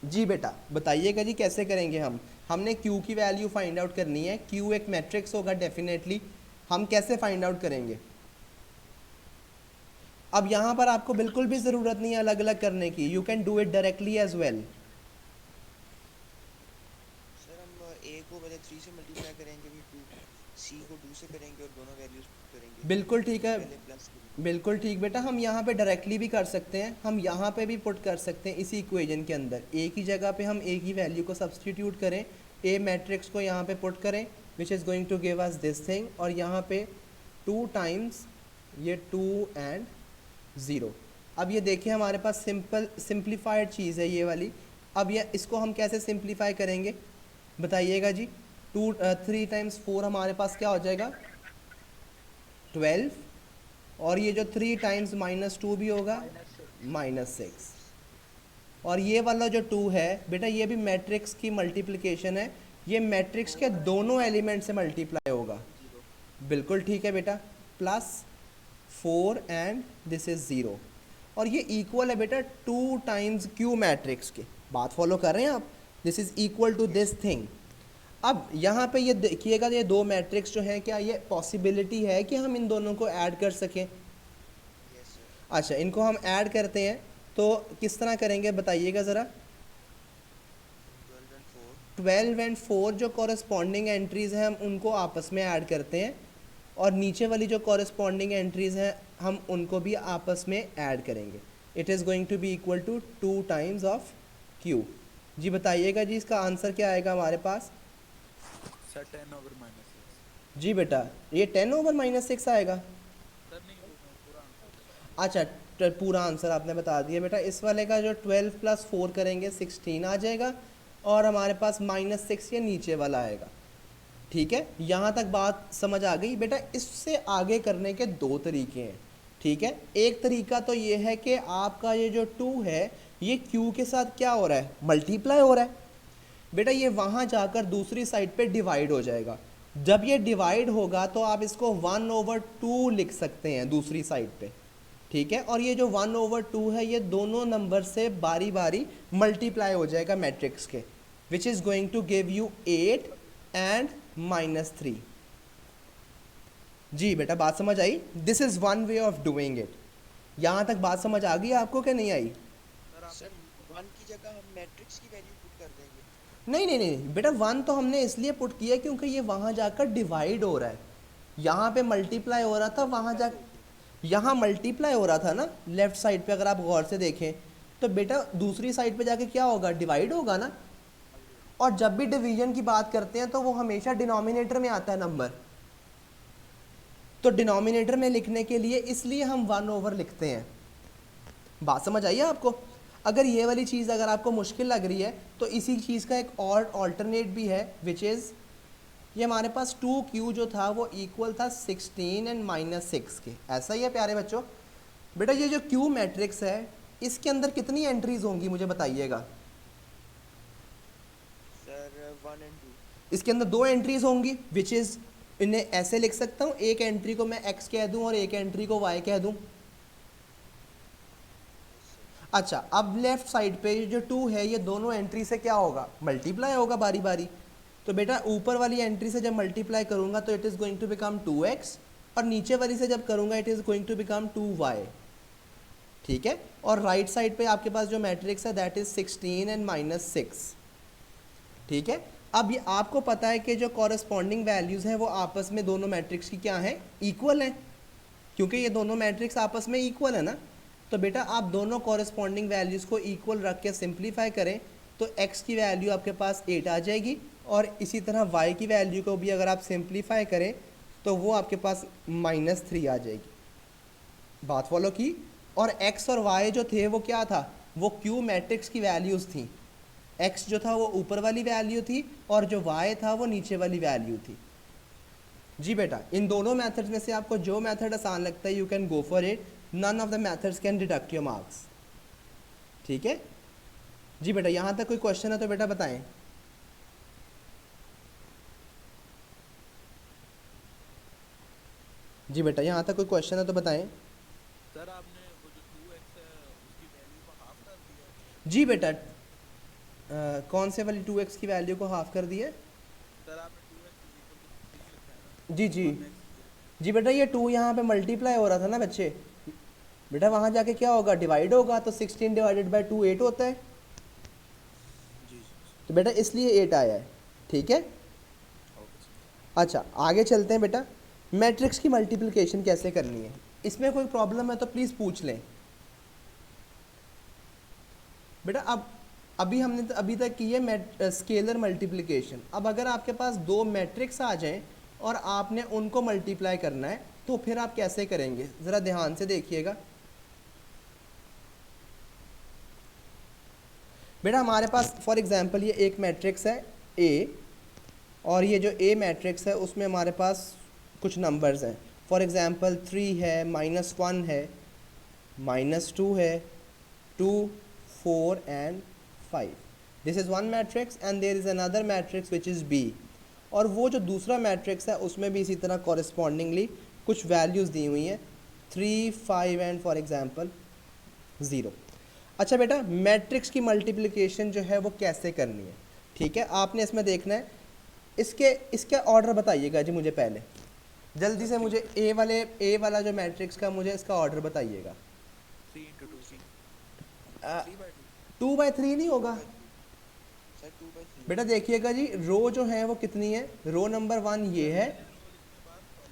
जी बेटा बताइएगा जी कैसे करेंगे हमने Q की वैल्यू फाइंड आउट करनी है। Q एक मैट्रिक्स होगा डेफिनेटली, हम कैसे फाइंड आउट करेंगे? अब यहाँ पर आपको बिल्कुल भी ज़रूरत नहीं है अलग अलग करने की, you can do it directly as well. Sir हम ए को पहले 3 से मल्टीप्लाई करेंगे, फिर 2 सी को 2 से करेंगे और दोनों वैल्यूज करेंगे, बिल्कुल ठीक फिर है, पहले प्लस करेंगे। बिल्कुल ठीक बेटा, हम यहाँ पे डायरेक्टली भी कर सकते हैं, हम यहाँ पे भी पुट कर सकते हैं इसी इक्वेशन के अंदर। ए की जगह पे हम ए की वैल्यू को सब्सटीट्यूट करें, ए मैट्रिक्स को यहाँ पे पुट करें which is going to give us this thing, और यहाँ पे 2 टाइम्स ये 2 एंड 0। अब ये देखिए हमारे पास सिंप्लीफाइड चीज़ है ये वाली। अब ये इसको हम कैसे सिंप्लीफाई करेंगे बताइएगा जी? 3 टाइम्स 4 हमारे पास क्या हो जाएगा 12, और ये जो 3 टाइम्स -2 भी होगा -6, और ये वाला जो 2 है बेटा ये भी मैट्रिक्स की मल्टीप्लिकेशन है, ये मैट्रिक्स के दोनों एलिमेंट से मल्टीप्लाई होगा। बिल्कुल ठीक है बेटा, प्लस 4 एंड दिस इज 0, और ये इक्वल है बेटा 2 टाइम्स Q मैट्रिक्स के। बात फॉलो कर रहे हैं आप? This is equal to this thing. अब यहाँ पे ये देखिएगा ये दो मैट्रिक्स जो हैं, क्या ये पॉसिबिलिटी है कि हम इन दोनों को ऐड कर सकें? Yes sir. अच्छा, इनको हम ऐड करते हैं तो किस तरह करेंगे बताइएगा ज़रा? 12 एंड 4 जो कॉरस्पॉन्डिंग एंट्रीज़ हैं हम उनको आपस में ऐड करते हैं, और नीचे वाली जो कॉरस्पॉन्डिंग एंट्रीज़ हैं हम उनको भी आपस में ऐड करेंगे। It is going to be equal to 2 times of Q। जी बताइएगा जी इसका आंसर क्या आएगा हमारे पास? सर 10/-6। जी बेटा ये 10/-6 आएगा। सर नहीं, वो मैं पूरा आंसर। अच्छा पूरा आंसर आपने बता दिया बेटा। इस वाले का जो 12 + 4 करेंगे 16 आ जाएगा, और हमारे पास -6 ये नीचे वाला आएगा। ठीक है, यहाँ तक बात समझ आ गई बेटा? इससे आगे करने के दो तरीके हैं। ठीक है, एक तरीका तो ये है कि आपका ये जो 2 है ये Q के साथ क्या हो रहा है, मल्टीप्लाई हो रहा है बेटा, ये वहाँ जाकर दूसरी साइड पे डिवाइड हो जाएगा। जब ये डिवाइड होगा तो आप इसको 1/2 लिख सकते हैं दूसरी साइड पे। ठीक है, और ये जो 1/2 है ये दोनों नंबर से बारी बारी मल्टीप्लाई हो जाएगा मैट्रिक्स के, which is going to give you 8 and -3। जी बेटा बात समझ आई? This is one way of doing it. यहाँ तक बात समझ आ गई आपको कि नहीं आई? सर 1 की जगह हम मैट्रिक्स की वैल्यू पुट कर देंगे। नहीं नहीं नहीं बेटा, 1 तो हमने इसलिए पुट किया क्योंकि ये वहाँ जाकर डिवाइड हो रहा है। यहाँ पे मल्टीप्लाई हो रहा था, वहाँ जा यहाँ मल्टीप्लाई हो रहा था ना लेफ्ट साइड पे, अगर आप गौर से देखें तो बेटा दूसरी साइड पे जाके क्या होगा, डिवाइड होगा ना। और जब भी डिवीजन की बात करते हैं तो वो हमेशा डिनोमिनेटर में आता है नंबर, तो डिनोमिनेटर में लिखने के लिए इसलिए हम 1/, लिखते हैं। बात समझ आई है आपको? अगर ये वाली चीज़ अगर आपको मुश्किल लग रही है तो इसी चीज़ का एक और ऑल्टरनेट भी है, विच इज़ ये हमारे पास 2Q जो था वो इक्वल था 16 एंड -6 के। ऐसा ही है प्यारे बच्चों? बेटा ये जो Q मैट्रिक्स है इसके अंदर कितनी एंट्रीज होंगी मुझे बताइएगा? सर 1 और 2। इसके अंदर 2 एंट्रीज होंगी, विच इज़ इन्हें ऐसे लिख सकता हूँ, एक एंट्री को मैं X कह दूँ और एक एंट्री को Y कह दूँ। अच्छा, अब लेफ्ट साइड पे जो 2 है ये दोनों एंट्री से क्या होगा, मल्टीप्लाई होगा बारी बारी। तो बेटा ऊपर वाली एंट्री से जब मल्टीप्लाई करूँगा तो it is going to become 2x, और नीचे वाली से जब करूँगा it is going to become 2y। ठीक है, और राइट साइड पे आपके पास जो मैट्रिक्स है दैट इज़ 16 एंड -6। ठीक है, अब ये आपको पता है कि जो कॉरस्पॉन्डिंग वैल्यूज़ हैं वो आपस में दोनों मैट्रिक्स की क्या है, इक्वल है, क्योंकि ये दोनों मैट्रिक्स आपस में इक्वल है ना। तो बेटा आप दोनों कॉरस्पॉन्डिंग वैल्यूज़ को इक्वल रख के सिंप्लीफाई करें तो x की वैल्यू आपके पास 8 आ जाएगी, और इसी तरह y की वैल्यू को भी अगर आप सिंप्लीफाई करें तो वो आपके पास -3 आ जाएगी। बात फॉलो की? और x और y जो थे वो क्या था, वो Q मैट्रिक्स की वैल्यूज़ थी। x जो था वो ऊपर वाली वैल्यू थी और जो y था वो नीचे वाली वैल्यू थी। जी बेटा इन दोनों मेथड्स में से आपको जो मेथड आसान लगता है you can go for it, none of the methods can deduct your marks. ठीक है जी बेटा, यहाँ तक कोई क्वेश्चन है तो बेटा बताएं। जी बेटा, यहाँ तक कोई क्वेश्चन है तो बताएं। सर आपने वो जो 2x है उसकी वैल्यू को हाफ कर दिया है। जी बेटा, कौन से वाली 2x की वैल्यू को हाफ कर दिया है? सर आपने 2x इज इक्वल टू 3 लिखा है ना, जी जी 1x इज जी बेटा, ये 2 यहाँ पे मल्टीप्लाई हो रहा था ना बच्चे। बेटा वहाँ जाके क्या होगा, डिवाइड होगा, तो 16 डिवाइडेड बाई 2 8 होता है। जी जी तो बेटा इसलिए 8 आया है, ठीक है। Okay sir. अच्छा आगे चलते हैं बेटा, मैट्रिक्स की मल्टीप्लिकेशन कैसे करनी है। इसमें कोई प्रॉब्लम है तो प्लीज़ पूछ लें बेटा। अब अभी हमने अभी तक की है स्केलर मल्टीप्लिकेशन। अब अगर आपके पास दो मैट्रिक्स आ जाएं और आपने उनको मल्टीप्लाई करना है तो फिर आप कैसे करेंगे, ज़रा ध्यान से देखिएगा बेटा। हमारे पास फॉर एग्जांपल ये एक मैट्रिक्स है ए, और ये जो ए मैट्रिक्स है उसमें हमारे पास कुछ नंबर्स हैं। फॉर एग्जांपल 3 है, -1 है, -2 है, 2 4 and 5। This is one matrix and there is another matrix which is B. और वो जो दूसरा मैट्रिक्स है उसमें भी इसी तरह कॉरेस्पॉन्डिंगली कुछ वैल्यूज़ दी हुई हैं, 3 5 एंड फॉर एग्जांपल 0। अच्छा बेटा, मैट्रिक्स की मल्टीप्लिकेशन जो है वो कैसे करनी है, ठीक है। आपने इसमें देखना है, इसके ऑर्डर बताइएगा जी मुझे पहले जल्दी से। मुझे ए वाला जो मैट्रिक्स का मुझे इसका ऑर्डर बताइएगा। 3 into 2 3 3/2। 2/3 नहीं होगा सर 2/3 बेटा। देखिएगा जी, रो जो है वो कितनी है, रो नंबर 1 ये है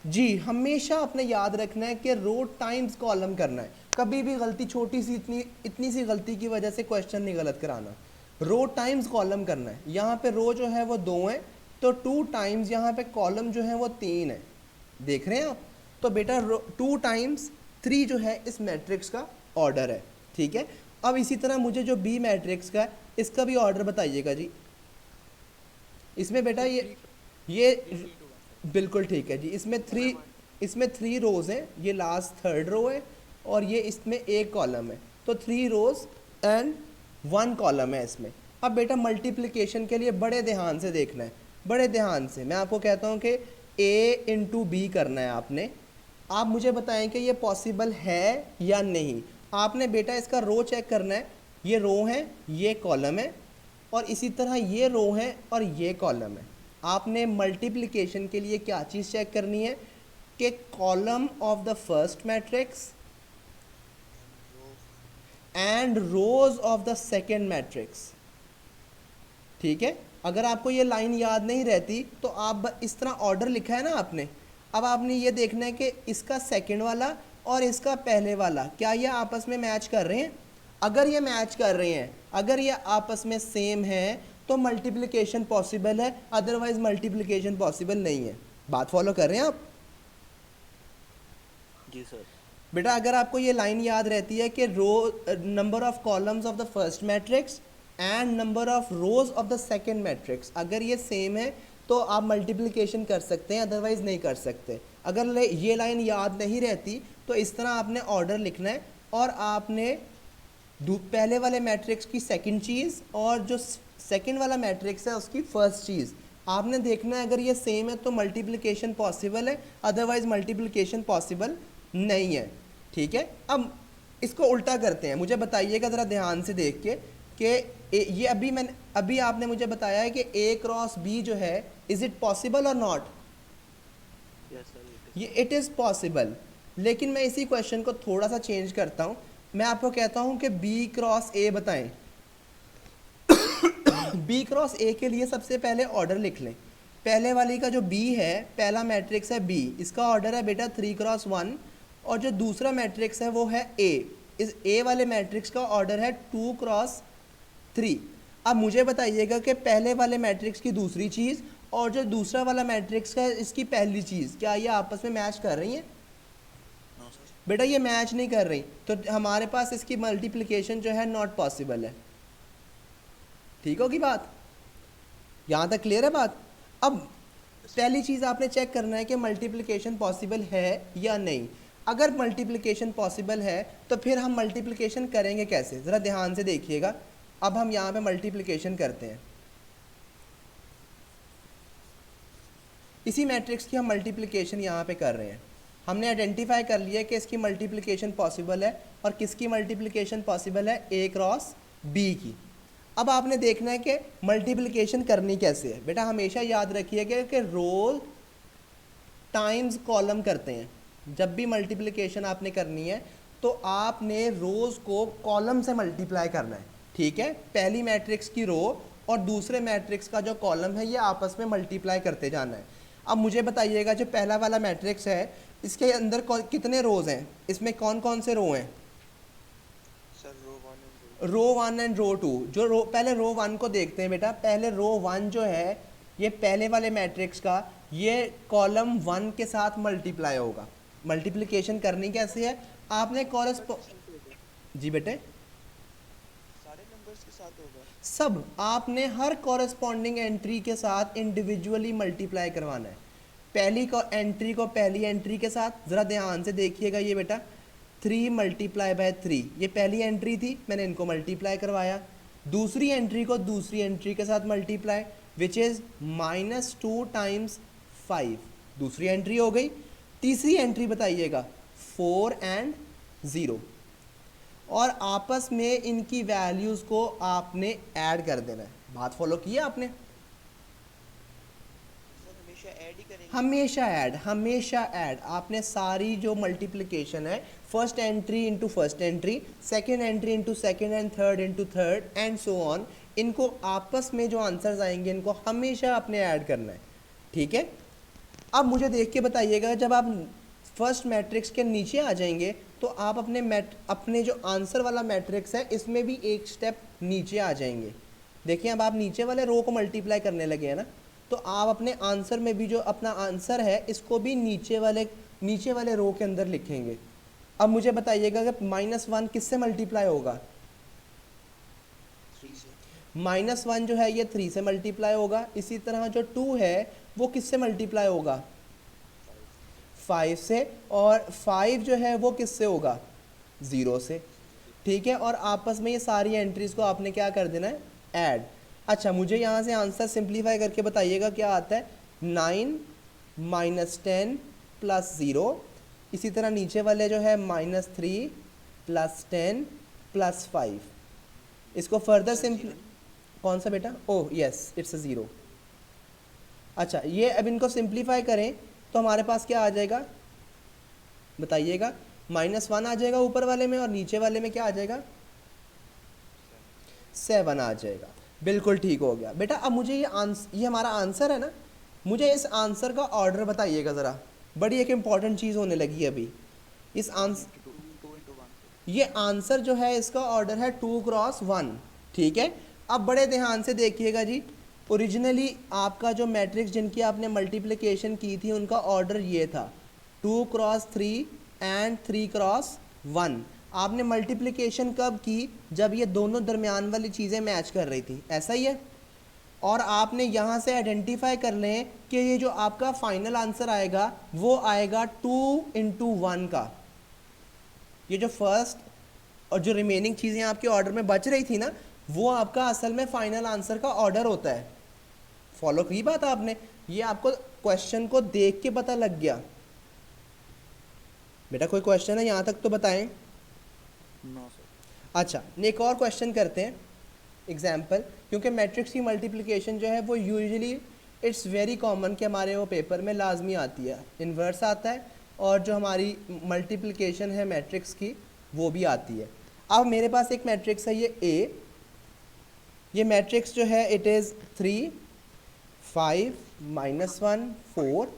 जी। हमेशा अपने याद रखना है कि रो टाइम्स कॉलम करना है, कभी भी गलती छोटी सी इतनी सी गलती की वजह से क्वेश्चन नहीं गलत कराना। रो टाइम्स कॉलम करना है। यहाँ पे रो जो है वो 2 है तो 2 टाइम्स यहाँ पे कॉलम जो है वो 3 है, देख रहे हैं आप। तो बेटा 2 टाइम्स 3 जो है इस मैट्रिक्स का ऑर्डर है, ठीक है। अब इसी तरह मुझे जो बी मैट्रिक्स का है इसका भी ऑर्डर बताइएगा जी। इसमें बेटा ये 3 into 1 सर। बिल्कुल ठीक है जी। इसमें 3 रोज़ हैं, ये लास्ट 3rd रो है और ये इसमें एक कॉलम है, तो 3 रोज़ एंड 1 कॉलम है इसमें। अब बेटा मल्टीप्लिकेशन के लिए बड़े ध्यान से देखना है, बड़े ध्यान से। मैं आपको कहता हूँ कि a इंटू बी करना है आपने। आप मुझे बताएं कि ये पॉसिबल है या नहीं। आपने बेटा इसका रो चेक करना है, ये रो है ये कॉलम है, और इसी तरह ये रो है और ये कॉलम है। आपने मल्टीप्लिकेशन के लिए क्या चीज़ चेक करनी है कि column of the first matrix and rose of the second matrix, ठीक है। अगर आपको ये लाइन याद नहीं रहती तो आप इस तरह ऑर्डर लिखा है ना आपने, अब आपने ये देखना है कि इसका सेकेंड वाला और इसका पहले वाला क्या ये आपस में मैच कर रहे हैं। अगर ये मैच कर रहे हैं, अगर ये आपस में सेम है तो मल्टीप्लिकेशन पॉसिबल है, अदरवाइज मल्टीप्लिकेशन पॉसिबल नहीं है। बात फॉलो कर रहे हैं आप जी सर। बेटा। अगर आपको ये लाइन याद रहती है कि row number of columns of the first matrix and number of rows of the second matrix, अगर ये सेम है तो आप मल्टीप्लिकेशन कर सकते हैं, अदरवाइज नहीं कर सकते। अगर ये लाइन याद नहीं रहती तो इस तरह आपने ऑर्डर लिखना है, और आपने पहले वाले मैट्रिक्स की सेकंड चीज़ और जो सेकंड वाला मैट्रिक्स है उसकी फर्स्ट चीज़ आपने देखना है। अगर ये सेम है तो मल्टीप्लिकेशन पॉसिबल है, अदरवाइज मल्टीप्लिकेशन पॉसिबल नहीं है, ठीक है। अब इसको उल्टा करते हैं, मुझे बताइएगा ज़रा ध्यान से देख के कि ये अभी आपने मुझे बताया है कि A क्रॉस B जो है, इज़ इट पॉसिबल और नॉट। यस सर ये इट इज़ पॉसिबल, लेकिन मैं इसी क्वेश्चन को थोड़ा सा चेंज करता हूँ। मैं आपको कहता हूँ कि B क्रॉस A बताएं। B क्रॉस A के लिए सबसे पहले ऑर्डर लिख लें। पहले वाली का जो B है, पहला मैट्रिक्स है B, इसका ऑर्डर है बेटा 3 क्रॉस 1, और जो दूसरा मैट्रिक्स है वो है A। इस A वाले मैट्रिक्स का ऑर्डर है 2 क्रॉस 3। अब मुझे बताइएगा कि पहले वाले मैट्रिक्स की दूसरी चीज़ और जो दूसरा वाला मैट्रिक्स का इसकी पहली चीज़, क्या ये आपस में मैच कर रही हैं? No sir. बेटा ये मैच नहीं कर रही, तो हमारे पास इसकी मल्टीप्लिकेशन जो है नॉट पॉसिबल है। ठीक होगी बात, यहाँ तक क्लियर है बात। अब पहली चीज़ आपने चेक करना है कि मल्टीप्लिकेशन पॉसिबल है या नहीं। अगर मल्टीप्लिकेशन पॉसिबल है तो फिर हम मल्टीप्लिकेशन करेंगे कैसे, ज़रा ध्यान से देखिएगा। अब हम यहाँ पे मल्टीप्लिकेशन करते हैं, इसी मैट्रिक्स की हम मल्टीप्लिकेशन यहाँ पे कर रहे हैं। हमने आइडेंटिफाई कर लिया कि इसकी मल्टीप्लिकेशन पॉसिबल है और किसकी मल्टीप्लिकेशन पॉसिबल है, ए क्रॉस बी की। अब आपने देखना है कि मल्टीप्लिकेशन करनी कैसे है। बेटा हमेशा याद रखिए कि रो टाइम्स कॉलम करते हैं। जब भी मल्टीप्लिकेशन आपने करनी है तो आपने रोज़ को कॉलम से मल्टीप्लाई करना है, ठीक है। पहली मैट्रिक्स की रो और दूसरे मैट्रिक्स का जो कॉलम है ये आपस में मल्टीप्लाई करते जाना है। अब मुझे बताइएगा जो पहला वाला मैट्रिक्स है इसके अंदर कितने रोज़ हैं, इसमें कौन कौन से रो हैं? Sir row 1 and row 1 and row 2। जो रो पहले रो 1 को देखते हैं बेटा। पहले रो 1 जो है ये पहले वाले मैट्रिक्स का ये कॉलम 1 के साथ मल्टीप्लाई होगा। मल्टीप्लिकेशन करनी कैसे है, आपने जी बेटे सारे नंबर्स के साथ होगा। सब आपने हर कॉरेस्पॉन्डिंग एंट्री के साथ इंडिविजुअली मल्टीप्लाई करवाना है। पहली एंट्री को पहली एंट्री के साथ, ज़रा ध्यान से देखिएगा ये बेटा 3 मल्टीप्लाई बाय 3 ये पहली एंट्री थी, मैंने इनको मल्टीप्लाई करवाया। दूसरी एंट्री को दूसरी एंट्री के साथ मल्टीप्लाई विच इज़ -2 टाइम्स 5, दूसरी एंट्री हो गई। तीसरी एंट्री बताइएगा 4 एंड 0 और आपस में इनकी वैल्यूज़ को आपने ऐड कर देना है। बात फॉलो की है आपने? सर हमेशा ऐड ही करेंगे। हमेशा ऐड आपने सारी जो मल्टीप्लिकेशन है first entry into first entry, second entry into second and third into third and so on, इनको आपस में जो आंसर्स आएंगे इनको हमेशा आपने ऐड करना है, ठीक है। अब मुझे देख के बताइएगा जब आप फर्स्ट मैट्रिक्स के नीचे आ जाएंगे तो आप अपने जो आंसर वाला मैट्रिक्स है इसमें भी एक स्टेप नीचे आ जाएंगे। देखिए अब आप नीचे वाले रो को मल्टीप्लाई करने लगे हैं ना, तो आप अपने आंसर में भी जो अपना आंसर है इसको भी नीचे वाले रो के अंदर लिखेंगे। अब मुझे बताइएगा कि -1 किससे मल्टीप्लाई होगा? 3 से। -1 जो है ये 3 से मल्टीप्लाई होगा। इसी तरह जो 2 है वो किससे मल्टीप्लाई होगा? 5 से। और 5 जो है वो किससे होगा? 0 से, ठीक है। और आपस में ये सारी एंट्रीज़ को आपने क्या कर देना है? ऐड। अच्छा मुझे यहाँ से आंसर सिंप्लीफाई करके बताइएगा क्या आता है? 9 -10 + 0। इसी तरह नीचे वाले जो है -3 + 10 + 5। इसको फर्दर सिंपल कौन सा बेटा? Oh yes it's 0। अच्छा ये अब इनको सिंप्लीफाई करें तो हमारे पास क्या आ जाएगा बताइएगा? -1 आ जाएगा ऊपर वाले में और नीचे वाले में क्या आ जाएगा? 7 आ जाएगा। बिल्कुल ठीक हो गया बेटा। अब मुझे ये हमारा आंसर है ना, मुझे इस आंसर का ऑर्डर बताइएगा ज़रा। बड़ी एक इम्पॉर्टेंट चीज़ होने लगी है अभी इस आंसर। 2 into 1 ये आंसर जो है इसका ऑर्डर है 2 × 1, ठीक है। अब बड़े ध्यान से देखिएगा जी, ओरिजिनली आपका जो मैट्रिक्स जिनकी आपने मल्टीप्लिकेशन की थी उनका ऑर्डर ये था 2 × 3 एंड 3 × 1। आपने मल्टीप्लिकेशन कब की? जब ये दोनों दरमियान वाली चीज़ें मैच कर रही थी, ऐसा ही है। और आपने यहाँ से आइडेंटिफाई कर लें कि ये जो आपका फाइनल आंसर आएगा वो आएगा 2 × 1 का। ये जो फर्स्ट और जो रिमेनिंग चीज़ें आपके ऑर्डर में बच रही थी ना, वो आपका असल में फाइनल आंसर का ऑर्डर होता है। फॉलो की बात आपने? ये आपको क्वेश्चन को देख के पता लग गया बेटा। कोई क्वेश्चन है यहाँ तक तो बताएं। No sir. अच्छा एक और क्वेश्चन करते हैं एग्जाम्पल, क्योंकि मैट्रिक्स की मल्टीप्लिकेशन जो है वो यूजुअली इट्स वेरी कॉमन कि हमारे वो पेपर में लाजमी आती है। इन्वर्स आता है और जो हमारी मल्टीप्लिकेशन है मैट्रिक्स की वो भी आती है। अब मेरे पास एक मैट्रिक्स है ये ए, ये मैट्रिक्स जो है इट इज़ 3 5 -1 4।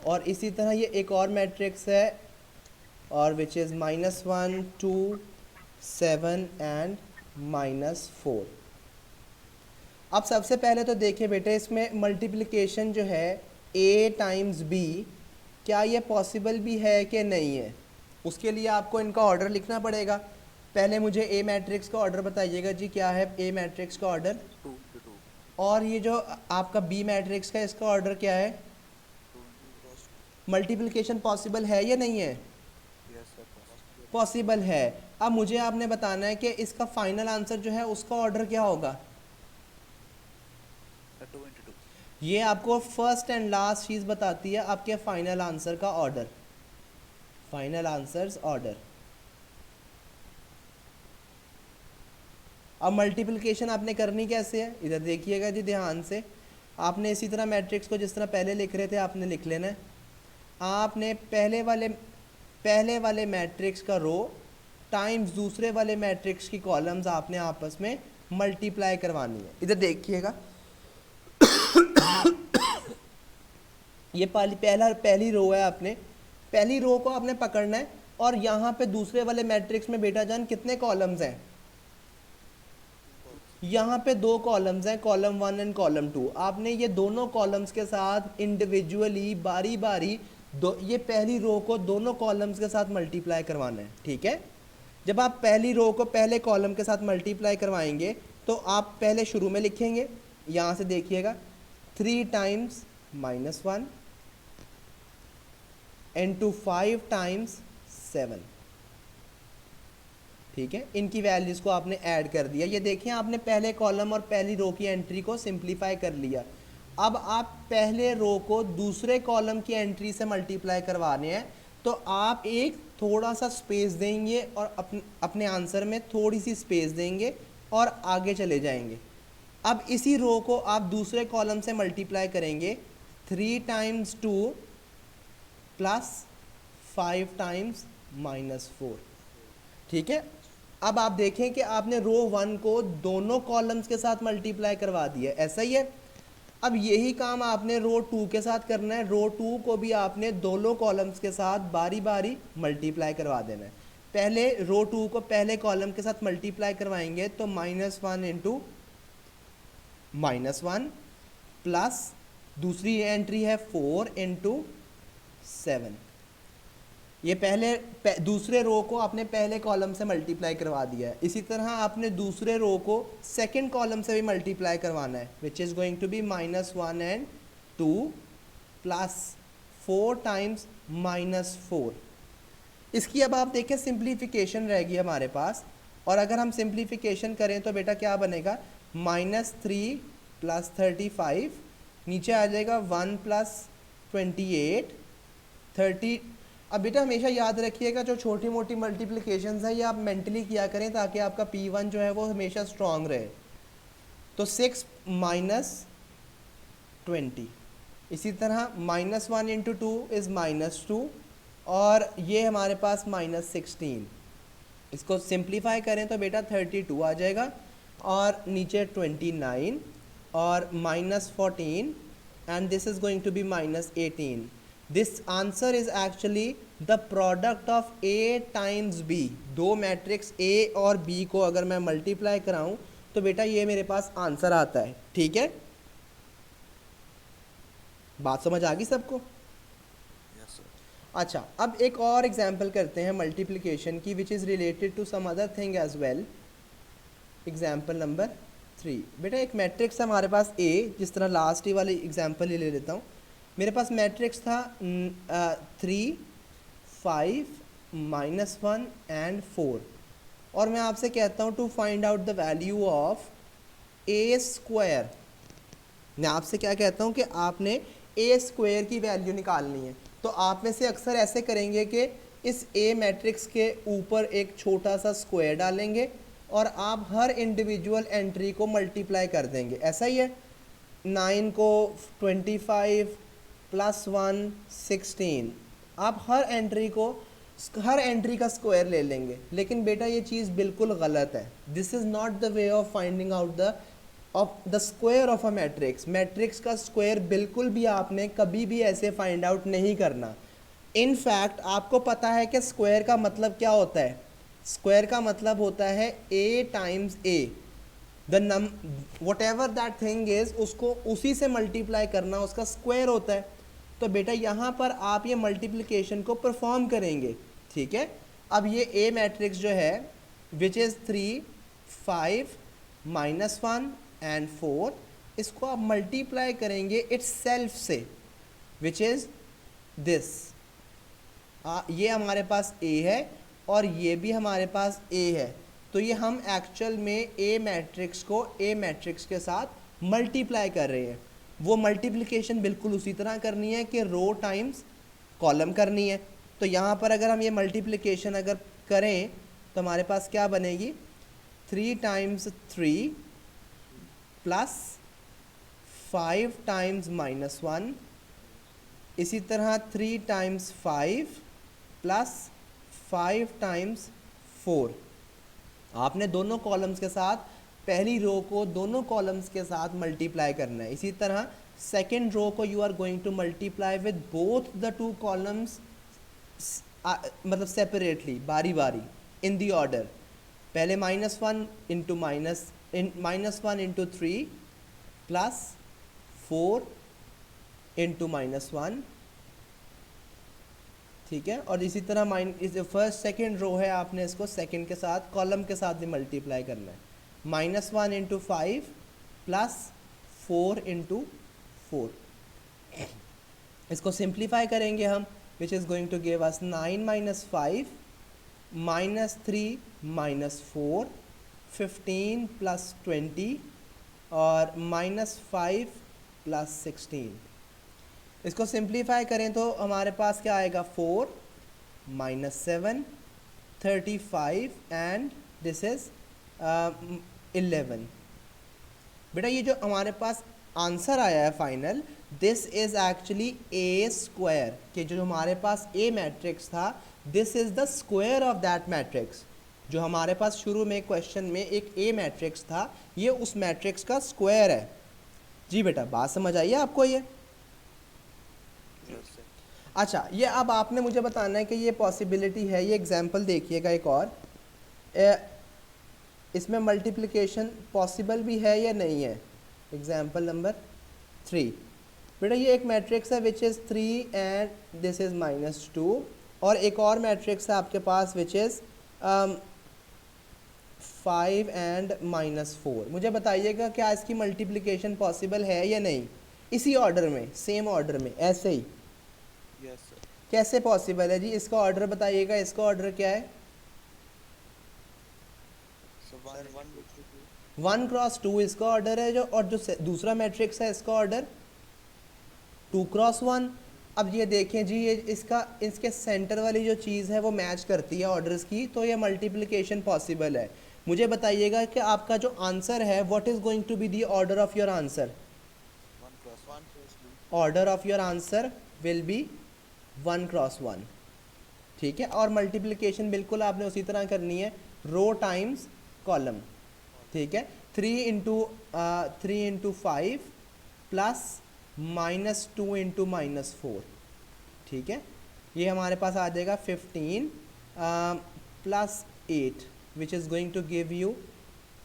और इसी तरह ये एक और मैट्रिक्स है और विच इज़ -1 2 7 एंड -4। अब सबसे पहले तो देखिए बेटे इसमें मल्टीप्लिकेशन जो है a टाइम्स b, क्या ये पॉसिबल भी है कि नहीं है? उसके लिए आपको इनका ऑर्डर लिखना पड़ेगा। पहले मुझे ए मैट्रिक्स का ऑर्डर बताइएगा जी, क्या है ए मैट्रिक्स का ऑर्डर? 2 into 2 और ये जो आपका बी मैट्रिक्स का इसका ऑर्डर क्या है? 2 into मल्टीप्लिकेशन पॉसिबल है या नहीं है? yes sir possible पॉसिबल है। अब मुझे आपने बताना है कि इसका फाइनल आंसर जो है उसका ऑर्डर क्या होगा? 2 into 2 ये आपको फर्स्ट एंड लास्ट चीज़ बताती है आपके फाइनल आंसर का ऑर्डर, फाइनल आंसर्स ऑर्डर। अब मल्टीप्लिकेशन आपने करनी कैसे है, इधर देखिएगा जी ध्यान से। आपने इसी तरह मैट्रिक्स को जिस तरह पहले लिख रहे थे आपने लिख लेना है। आपने पहले वाले मैट्रिक्स का रो टाइम्स दूसरे वाले मैट्रिक्स की कॉलम्स आपने आपस में मल्टीप्लाई करवानी है। इधर देखिएगा ये पहली रो है, आपने पहली रो को आपने पकड़ना है और यहाँ पे दूसरे वाले मैट्रिक्स में बेटा जान कितने कॉलम्स हैं, यहाँ पे 2 कॉलम्स हैं, कॉलम 1 एंड कॉलम 2। आपने ये दोनों कॉलम्स के साथ इंडिविजुअली बारी बारी ये पहली रो को दोनों कॉलम्स के साथ मल्टीप्लाई करवाना है, ठीक है। जब आप पहली रो को पहले कॉलम के साथ मल्टीप्लाई करवाएंगे तो आप पहले शुरू में लिखेंगे, यहाँ से देखिएगा 3 टाइम्स -1 इंटू 5 टाइम्स 7, ठीक है। इनकी वैल्यूज़ को आपने ऐड कर दिया। ये देखिए आपने पहले कॉलम और पहली रो की एंट्री को सिंप्लीफाई कर लिया। अब आप पहले रो को दूसरे कॉलम की एंट्री से मल्टीप्लाई करवाने हैं तो आप एक थोड़ा सा स्पेस देंगे और अपने आंसर में थोड़ी सी स्पेस देंगे और आगे चले जाएंगे। अब इसी रो को आप दूसरे कॉलम से मल्टीप्लाई करेंगे 3 टाइम्स 2 प्लस 5 टाइम्स -4, ठीक है। अब आप देखें कि आपने रो 1 को दोनों कॉलम्स के साथ मल्टीप्लाई करवा दिया, ऐसा ही है। अब यही काम आपने रो 2 के साथ करना है। रो 2 को भी आपने दोनों कॉलम्स के साथ बारी बारी मल्टीप्लाई करवा देना है। पहले रो 2 को पहले कॉलम के साथ मल्टीप्लाई करवाएंगे तो -1 इंटू -1 प्लस दूसरी एंट्री है 4 इंटू 7। ये दूसरे रो को आपने पहले कॉलम से मल्टीप्लाई करवा दिया है। इसी तरह आपने दूसरे रो को सेकंड कॉलम से भी मल्टीप्लाई करवाना है, which is going to be -1 and 2 plus 4 times -4। इसकी अब आप देखें सिंप्लीफिकेशन रहेगी हमारे पास, और अगर हम सिंप्लीफिकेशन करें तो बेटा क्या बनेगा, -3 प्लस 35, नीचे आ जाएगा 1 प्लस 28 30। अब बेटा हमेशा याद रखिएगा जो छोटी मोटी मल्टीप्लिकेशंस है ये आप मेंटली किया करें ताकि आपका P1 जो है वो हमेशा स्ट्रांग रहे। तो 6 -20, इसी तरह -1 इंटू 2 इज़ -2 और ये हमारे पास -16। इसको सिंप्लीफाई करें तो बेटा 32 आ जाएगा और नीचे 29 और -14 and this is going to be -18। This answer is actually the product of A times B। दो मैट्रिक्स A और B को अगर मैं मल्टीप्लाई कराऊं तो बेटा ये मेरे पास आंसर आता है, ठीक है। बात समझ आ गई सबको? Yes sir. अच्छा, अब एक और एग्जांपल करते हैं मल्टीप्लिकेशन की which is related to some other thing as well. Example number 3। बेटा एक मैट्रिक्स है हमारे पास A, जिस तरह लास्ट ही वाली एग्जांपल ही ले लेता हूँ। मेरे पास मैट्रिक्स था 3 5 -1 एंड 4 और मैं आपसे कहता हूँ to find out the value of A square. मैं आपसे क्या कहता हूँ कि आपने A स्क्वायर की वैल्यू निकालनी है। तो आप में से अक्सर ऐसे करेंगे कि इस A मैट्रिक्स के ऊपर एक छोटा सा स्क्वायर डालेंगे और आप हर इंडिविजुअल एंट्री को मल्टीप्लाई कर देंगे, ऐसा ही है। 9 को 25 प्लस 1 16, आप हर एंट्री का स्क्वायर ले लेंगे। लेकिन बेटा ये चीज़ बिल्कुल गलत है। This is not the way of finding out the square of a matrix. Matrix का स्क्वायर बिल्कुल भी आपने कभी भी ऐसे फाइंड आउट नहीं करना। इन फैक्ट आपको पता है कि स्क्वायर का मतलब क्या होता है? स्क्वायर का मतलब होता है A times A। What ever that thing is, उसको उसी से मल्टीप्लाई करना उसका स्क्वायर होता है। तो बेटा यहाँ पर आप ये मल्टीप्लिकेशन को परफॉर्म करेंगे, ठीक है। अब ये A मैट्रिक्स जो है विच इज़ 3 5 -1 एंड 4, इसको आप मल्टीप्लाई करेंगे इट्स सेल्फ से, विच इज़ दिस। ये हमारे पास A है और ये भी हमारे पास A है। तो ये हम एक्चुअल में A मैट्रिक्स को A मैट्रिक्स के साथ मल्टीप्लाई कर रहे हैं। वो मल्टीप्लिकेशन बिल्कुल उसी तरह करनी है कि रो टाइम्स कॉलम करनी है। तो यहाँ पर अगर हम ये मल्टीप्लिकेशन अगर करें तो हमारे पास क्या बनेगी, 3 टाइम्स 3 प्लस 5 टाइम्स -1, इसी तरह 3 टाइम्स 5 प्लस 5 टाइम्स 4। आपने दोनों कॉलम्स के साथ पहली रो को दोनों कॉलम्स के साथ मल्टीप्लाई करना है। इसी तरह सेकेंड रो को you are going to multiply with both the two columns, मतलब सेपरेटली, बारी बारी, इन दी ऑर्डर। पहले -1 इंटू -1 इंटू 3 प्लस 4 इंटू -1, ठीक है। और इसी तरह फर्स्ट सेकेंड रो है, आपने इसको सेकेंड के साथ कॉलम के साथ भी मल्टीप्लाई करना है। -1 इंटू 5 प्लस 4 इंटू 4। इसको सिंप्लीफाई करेंगे हम, which is going to give us 9 - 5 -3 -4, 15 plus 20 और -5 प्लस 16। इसको सिंप्लीफाई करें तो हमारे पास क्या आएगा, 4 -7 35 एंड दिस इज़ 11। बेटा ये जो हमारे पास आंसर आया है final, this is actually A square, कि जो हमारे पास ए मैट्रिक्स था, this is the square of that matrix. जो हमारे पास शुरू में क्वेश्चन में एक ए मैट्रिक्स था, ये उस मैट्रिक्स का स्क्वायर है। जी बेटा, बात समझ आई है आपको ये? Yes sir. अच्छा, ये अब आपने मुझे बताना है कि ये पॉसिबिलिटी है। ये एग्जांपल देखिएगा एक और, इसमें मल्टीप्लिकेशन पॉसिबल भी है या नहीं है। एग्जांपल नंबर 3, बेटा ये एक मैट्रिक्स है which is 3 and this is -2, और एक और मैट्रिक्स है आपके पास विच इज़ 5 एंड -4। मुझे बताइएगा क्या इसकी मल्टीप्लिकेशन पॉसिबल है या नहीं, इसी ऑर्डर में, सेम ऑर्डर में, ऐसे ही। Yes sir. कैसे पॉसिबल है जी, इसका ऑर्डर बताइएगा। इसका ऑर्डर क्या है? सो 1 1 क्रॉस 2 इसका ऑर्डर है, जो और जो दूसरा मैट्रिक्स है इसका ऑर्डर 2 क्रॉस 1। अब ये देखें जी, ये इसके सेंटर वाली जो चीज़ है वो मैच करती है ऑर्डर्स की, तो ये मल्टीप्लिकेशन पॉसिबल है। मुझे बताइएगा कि आपका जो आंसर है, what is going to be the order of your answer? 1 + 2। Order of your answer will be 1 cross 1, ठीक है। और मल्टीप्लिकेशन बिल्कुल आपने उसी तरह करनी है, रो टाइम्स कॉलम, ठीक है। 3 इंटू 5 प्लस -2 इंटू -4, ठीक है। ये हमारे पास आ जाएगा 15 plus 8 which is going to give you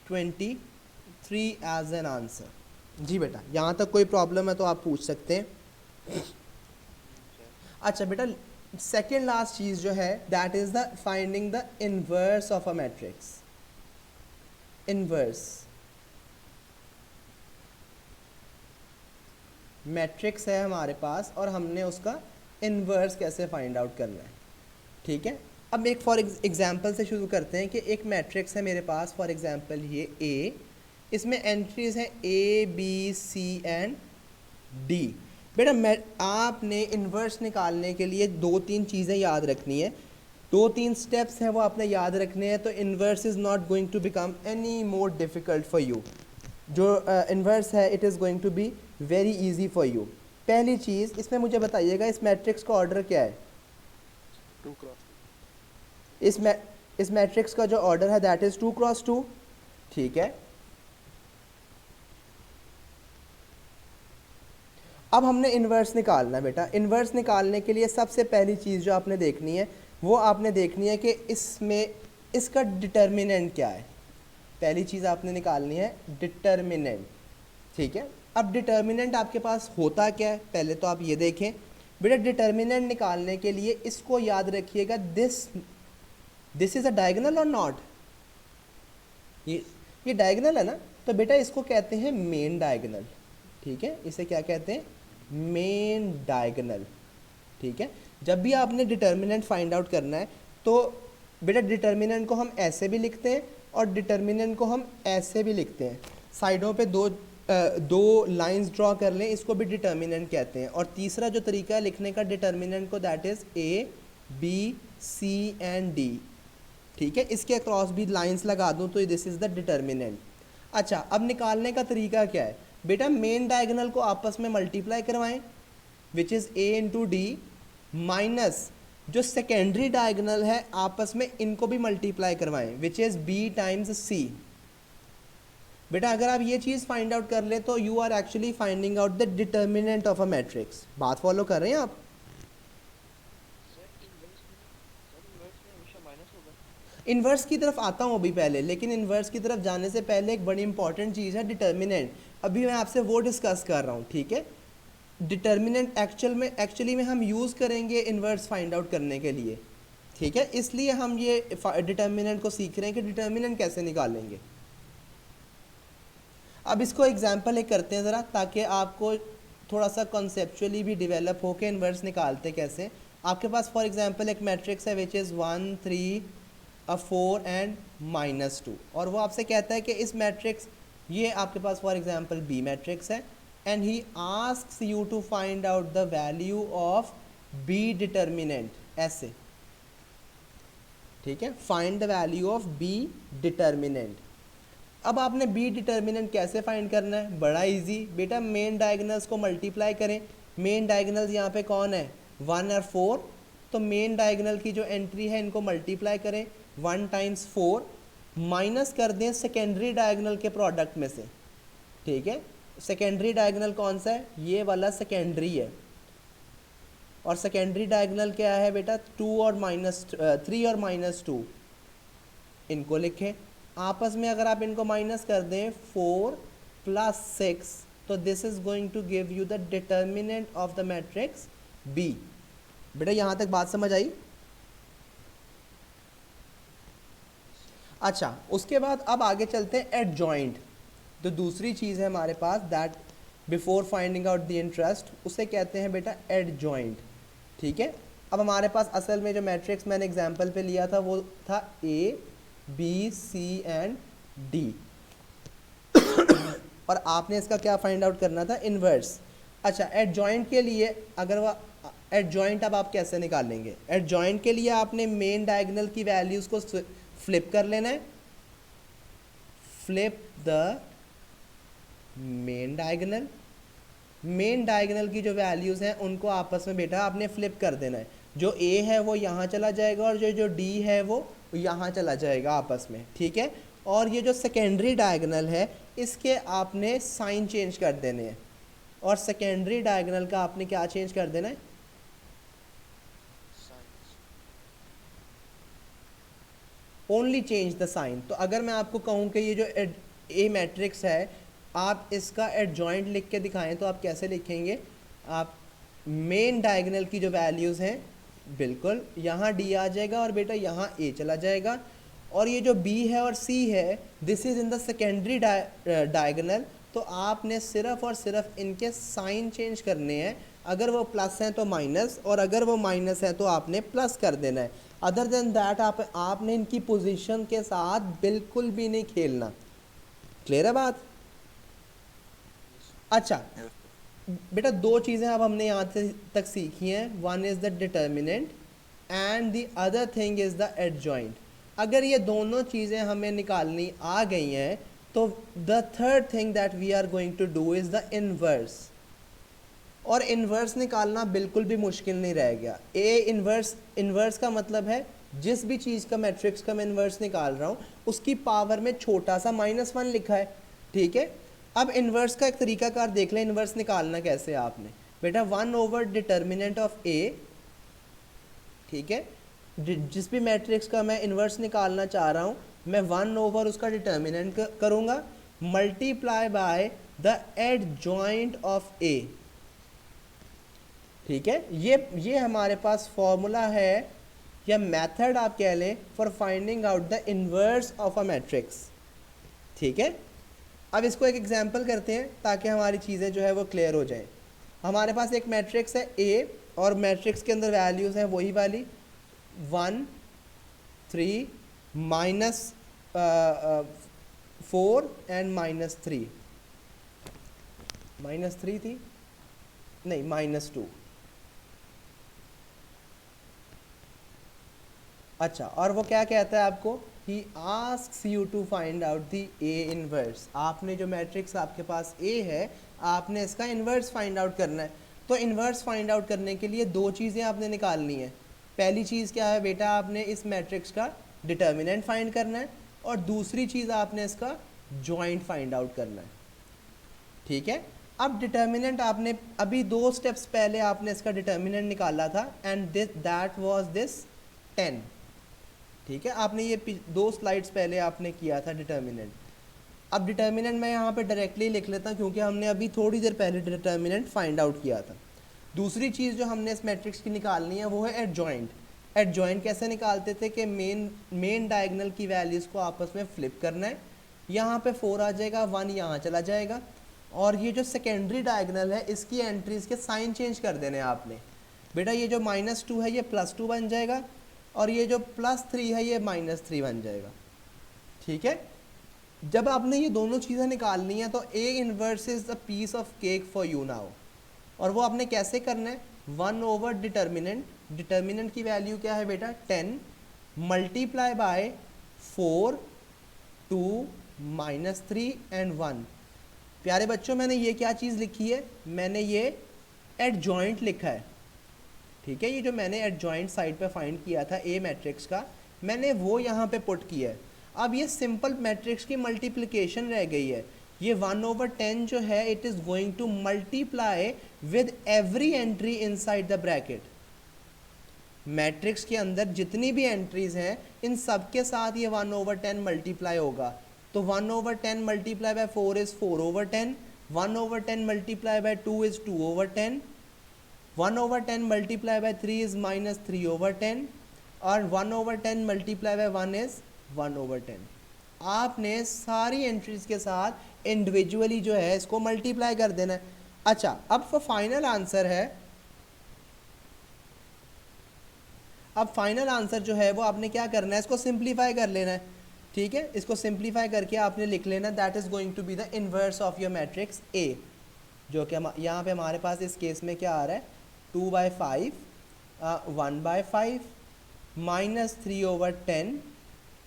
23 as an answer. जी बेटा, यहाँ तक कोई प्रॉब्लम है तो आप पूछ सकते हैं। अच्छा बेटा, सेकेंड लास्ट चीज़ जो है, that is the finding the inverse of a matrix. Inverse matrix है हमारे पास और हमने उसका इनवर्स कैसे फाइंड आउट करना है, ठीक है। अब एक फॉर एग्जांपल से शुरू करते हैं कि एक मैट्रिक्स है मेरे पास, फॉर एग्जांपल ये ए, इसमें एंट्रीज हैं A B C and D. बेटा आपने इन्वर्स निकालने के लिए 2-3 चीज़ें याद रखनी है, 2-3 स्टेप्स हैं वो आपने याद रखने हैं, तो inverse is not going to become any more difficult for you. जो इन्वर्स है, it is going to be very easy for you. पहली चीज़, इसमें मुझे बताइएगा इस मैट्रिक्स का ऑर्डर क्या है? 2 क्रॉस 2। इस मैट्रिक्स का जो ऑर्डर है दैट इज़ 2 क्रॉस 2, ठीक है। अब हमने इन्वर्स निकालना है बेटा। इन्वर्स निकालने के लिए सबसे पहली चीज़ जो आपने देखनी है, वो आपने देखनी है कि इसमें इसका डिटर्मिनेंट क्या है। पहली चीज़ आपने निकालनी है डिटर्मिनेंट, ठीक है। अब डिटर्मिनेंट आपके पास होता क्या है, पहले तो आप ये देखें बेटा। डिटर्मिनेंट निकालने के लिए इसको याद रखिएगा, दिस इज़ अ डायगोनल और नॉट, ये डायगोनल है ना, तो बेटा इसको कहते हैं मेन डायगोनल, ठीक है। इसे क्या कहते हैं? मेन डायगोनल, ठीक है। जब भी आपने डिटर्मिनेंट फाइंड आउट करना है तो बेटा डिटर्मिनेंट को हम ऐसे भी लिखते हैं और डिटर्मिनेंट को हम ऐसे भी लिखते हैं। साइडों पे 2 दो लाइंस ड्रॉ कर लें, इसको भी डिटर्मिनेंट कहते हैं। और तीसरा जो तरीका है लिखने का डिटर्मिनेंट को, that is A B C and D. ठीक है, इसके अक्रॉस भी लाइंस लगा दूं तो दिस इज़ द डिटर्मिनेंट। अच्छा, अब निकालने का तरीका क्या है बेटा, मेन डायगोनल को आपस में मल्टीप्लाई करवाएं which is A into D, minus जो सेकेंडरी डायगोनल है आपस में इनको भी मल्टीप्लाई करवाएं which is B times C. बेटा अगर आप ये चीज़ फाइंड आउट कर ले तो you are actually finding out the determinant of a matrix. बात फॉलो कर रहे हैं आप? इन्वर्स की तरफ आता हूँ अभी पहले, लेकिन इन्वर्स की तरफ जाने से पहले एक बड़ी इंपॉर्टेंट चीज़ है डिटर्मिनेंट। अभी मैं आपसे वो डिस्कस कर रहा हूँ। ठीक है, डिटर्मिनेंट एक्चुअली में हम यूज़ करेंगे इन्वर्स फाइंड आउट करने के लिए। ठीक है, इसलिए हम ये डिटर्मिनेंट को सीख रहे हैं कि डिटर्मिनेंट कैसे निकालेंगे। अब इसको एग्जाम्पल एक करते हैं ज़रा, ताकि आपको थोड़ा सा कॉन्सेप्चुअली भी डेवलप हो के इन्वर्स निकालते कैसे। आपके पास फॉर एग्जांपल एक मैट्रिक्स है विच इज़ 1 3 4 एंड -2, और वो आपसे कहता है कि इस मैट्रिक्स, ये आपके पास फॉर एग्जांपल बी मैट्रिक्स है, and he asks you to find out the value of B determinant, ऐसे। ठीक है, find the value of B determinant. अब आपने बी डिटर्मिनेंट कैसे फाइंड करना है? बड़ा इजी बेटा, मेन डायगोनल्स को मल्टीप्लाई करें। मेन डायगोनल्स यहाँ पे कौन है? 1 और 4। तो मेन डायगोनल की जो एंट्री है इनको मल्टीप्लाई करें, 1 टाइम्स 4, माइनस कर दें सेकेंडरी डायगोनल के प्रोडक्ट में से। ठीक है, सेकेंडरी डायगोनल कौन सा है? ये वाला सेकेंडरी है। और सेकेंडरी डायगोनल क्या है बेटा? 3 और -2, इनको लिखें। आपस में अगर आप इनको माइनस कर दें 4 + 6, तो this is going to give you the determinant of the matrix B. बेटा यहाँ तक बात समझ आई? अच्छा, उसके बाद अब आगे चलते हैं एडजॉइंट। तो दूसरी चीज़ है हमारे पास, that before finding out the interest, उसे कहते हैं बेटा एडजॉइंट। ठीक है, अब हमारे पास असल में जो मैट्रिक्स मैंने एग्जाम्पल पे लिया था वो था A B C and D, और आपने इसका क्या फाइंड आउट करना था? इन्वर्स। अच्छा, एडजॉइंट के लिए अगर वह एडजॉइंट अब आप कैसे निकालेंगे? एडजॉइंट के लिए आपने मेन डायगोनल की वैल्यूज़ को फ्लिप कर लेना है। Flip the main diagonal. Main diagonal की जो वैल्यूज़ हैं उनको आपस में बेटा आपने फ्लिप कर देना है। जो ए है वो यहाँ चला जाएगा और जो डी है वो यहाँ चला जाएगा आपस में। ठीक है, और ये जो सेकेंडरी डायगोनल है इसके आपने साइन चेंज कर देने हैं, और सेकेंडरी डायगोनल का आपने क्या चेंज कर देना है? Only change the sign. तो अगर मैं आपको कहूँ कि ये जो ए मैट्रिक्स है, आप इसका एडजॉइंट लिख के दिखाएं तो आप कैसे लिखेंगे? आप मेन डायगोनल की जो वैल्यूज़ हैं, बिल्कुल यहाँ डी आ जाएगा और बेटा यहाँ ए चला जाएगा, और ये जो बी है और सी है, this is in the secondary diagonal. तो आपने सिर्फ और सिर्फ इनके साइन चेंज करने हैं। अगर वो प्लस हैं तो माइनस, और अगर वो माइनस है तो आपने प्लस कर देना है। अदर देन दैट आपने इनकी पोजीशन के साथ बिल्कुल भी नहीं खेलना। क्लियर है बात? अच्छा बेटा, दो चीज़ें अब हमने यहाँ तक सीखी हैं। One is the determinant and the other thing is the adjoint. अगर ये दोनों चीज़ें हमें निकालनी आ गई हैं तो the third thing that we are going to do is the inverse. और इन्वर्स निकालना बिल्कुल भी मुश्किल नहीं रह गया। ए इन्वर्स का मतलब है जिस भी चीज़ का मैट्रिक्स का मैं इन्वर्स निकाल रहा हूँ उसकी पावर में छोटा सा -1 लिखा है। ठीक है, अब इन्वर्स का एक तरीकाकार देख लें। इन्वर्स निकालना कैसे आपने? बेटा 1/, डिटर्मिनेंट ऑफ ए। ठीक है, जिस भी मैट्रिक्स का मैं इन्वर्स निकालना चाह रहा हूँ, मैं 1/, उसका डिटर्मिनेंट करूँगा, multiply by the adjoint of A. ठीक है, ये हमारे पास फॉर्मूला है या मेथड आप कह लें for finding out the inverse of a matrix. ठीक है, अब इसको एक एग्जांपल करते हैं ताकि हमारी चीज़ें जो है वो क्लियर हो जाएं। हमारे पास एक मैट्रिक्स है ए, और मैट्रिक्स के अंदर वैल्यूज़ हैं वही वाली 1 3 -4 एंड -3। -3 थी, नहीं -2। अच्छा, और वो क्या कहता है आपको, he asks you to find out the A inverse. आपने जो मैट्रिक्स आपके पास ए है, आपने इसका इन्वर्स फाइंड आउट करना है। तो इन्वर्स फाइंड आउट करने के लिए दो चीज़ें आपने निकालनी है। पहली चीज़ क्या है बेटा, आपने इस मैट्रिक्स का डिटर्मिनेंट फाइंड करना है, और दूसरी चीज़ आपने इसका जॉइंट फाइंड आउट करना है। ठीक है, अब डिटर्मिनेंट आपने अभी 2 स्टेप्स पहले आपने इसका डिटर्मिनेंट निकाला था, एंड दैट वाज दिस 10। ठीक है, आपने ये 2 स्लाइड्स पहले आपने किया था डिटर्मिनेंट। अब डिटर्मिनेंट मैं यहाँ पे डायरेक्टली लिख लेता हूँ, क्योंकि हमने अभी थोड़ी देर पहले डिटर्मिनेंट फाइंड आउट किया था। दूसरी चीज़ जो हमने इस मैट्रिक्स की निकालनी है वो है एडजॉइंट। एडजॉइंट कैसे निकालते थे कि मेन डायगोनल की वैल्यूज़ को आपस में फ्लिप करना है। यहाँ पे 4 आ जाएगा, 1 यहाँ चला जाएगा, और ये जो सेकेंडरी डायगोनल है इसकी एंट्रीज के साइन चेंज कर देने हैं आपने। बेटा ये जो -2 है ये +2 बन जाएगा, और ये जो +3 है ये -3 बन जाएगा। ठीक है, जब आपने ये दोनों चीज़ें निकालनी है तो A inverse is the piece of cake for you now. और वो आपने कैसे करना है, 1 ओवर डिटर्मिनेंट। डिटर्मिनेंट की वैल्यू क्या है बेटा, 10 मल्टीप्लाई बाय 4, 2, -3 एंड 1। प्यारे बच्चों, मैंने ये क्या चीज़ लिखी है, मैंने ये एडजॉइंट लिखा है। ठीक है, ये जो मैंने एडजॉइंट साइड पे फाइंड किया था ए मैट्रिक्स का, मैंने वो यहाँ पे पुट किया है। अब ये सिंपल मैट्रिक्स की मल्टीप्लिकेशन रह गई है। ये 1/10 जो है it is going to multiply with every entry inside the bracket. Matrix के अंदर जितनी भी एंट्रीज हैं इन सब के साथ ये 1/10 मल्टीप्लाई होगा। तो 1/10 multiply by 4 is 4/10, 1/10 multiply by 2 is 2/10, 1/10 multiply by 3 is -3/10, और 1/10 मल्टीप्लाई बाय 1 इज़ 1/10। आपने सारी एंट्रीज के साथ इंडिविजुअली जो है इसको मल्टीप्लाई कर देना है। अच्छा, अब फाइनल आंसर है, अब फाइनल आंसर जो है वो आपने क्या करना है, इसको सिंप्लीफाई कर लेना है। ठीक है, इसको सिंप्लीफाई करके आपने लिख लेना that is going to be the inverse of your matrix A, जो कि यहाँ पे हमारे पास इस केस में क्या आ रहा है, 2/5, 1/5, -3/10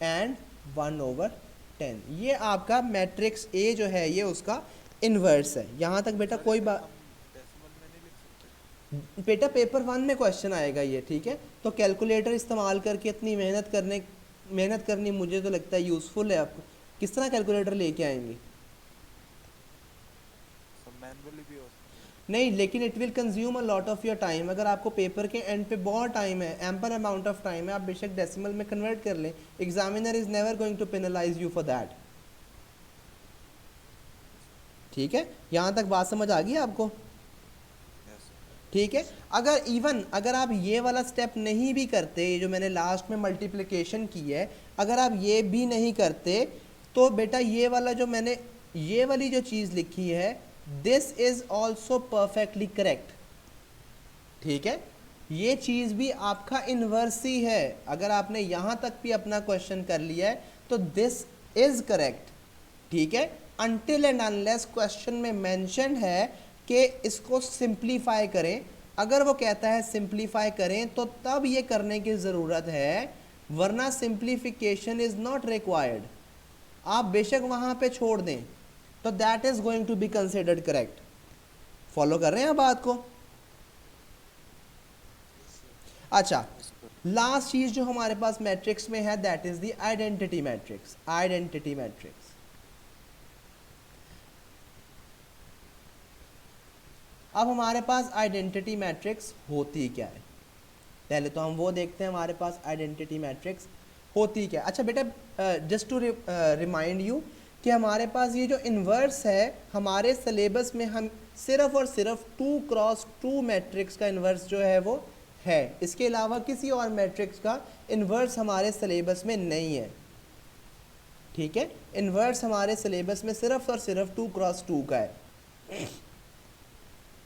एंड 1/10। ये आपका मैट्रिक्स ए जो है ये उसका इन्वर्स है। यहाँ तक बेटा कोई बात, डेसिमल में नहीं लिख सकते? बेटा पेपर 1 में क्वेश्चन आएगा ये। ठीक है, तो कैलकुलेटर इस्तेमाल करके इतनी मेहनत करनी मुझे तो लगता है यूज़फुल है। आपको किस तरह कैलकुलेटर लेके आएंगे? सब मैनुअली भी हो सकता नहीं, लेकिन it will consume a lot of your time. अगर आपको पेपर के एंड पे बहुत टाइम है, एम्पल अमाउंट ऑफ टाइम है, आप बेशक डेसिमल में कन्वर्ट कर लें, examiner is never going to penalise you for that. ठीक है, यहाँ तक बात समझ आ गई आपको? है। Yes sir. ठीक है, अगर आप ये वाला स्टेप नहीं भी करते, ये जो मैंने लास्ट में मल्टीप्लिकेशन की है, अगर आप ये भी नहीं करते तो बेटा ये वाला जो मैंने ये वाली जो चीज़ लिखी है this is also perfectly correct. ठीक है, ये चीज़ भी आपका इन्वर्स ही है। अगर आपने यहाँ तक भी अपना क्वेश्चन कर लिया है तो दिस इज करेक्ट। ठीक है, अनटिल एंड अनलेस क्वेश्चन में मेंशन है कि इसको सिंप्लीफाई करें। अगर वो कहता है सिंप्लीफाई करें तो तब ये करने की ज़रूरत है, वरना सिंप्लीफिकेशन इज़ नॉट रिक्वायर्ड। आप बेशक वहाँ पे छोड़ दें तो that is going to be considered correct. Follow कर रहे हैं आप बात को? अच्छा, लास्ट चीज़ जो हमारे पास मैट्रिक्स में है that is the identity matrix. Identity matrix, अब हमारे पास आइडेंटिटी मैट्रिक्स होती क्या है, पहले तो हम वो देखते हैं हमारे पास आइडेंटिटी मैट्रिक्स होती क्या है। अच्छा बेटा, जस्ट टू रिमाइंड यू कि हमारे पास ये जो इन्वर्स है, हमारे सिलेबस में हम सिर्फ और सिर्फ 2x2 मैट्रिक्स का इन्वर्स जो है वो है। इसके अलावा किसी और मैट्रिक्स का इन्वर्स हमारे सिलेबस में नहीं है। ठीक है, इन्वर्स हमारे सिलेबस में सिर्फ और सिर्फ 2x2 का है।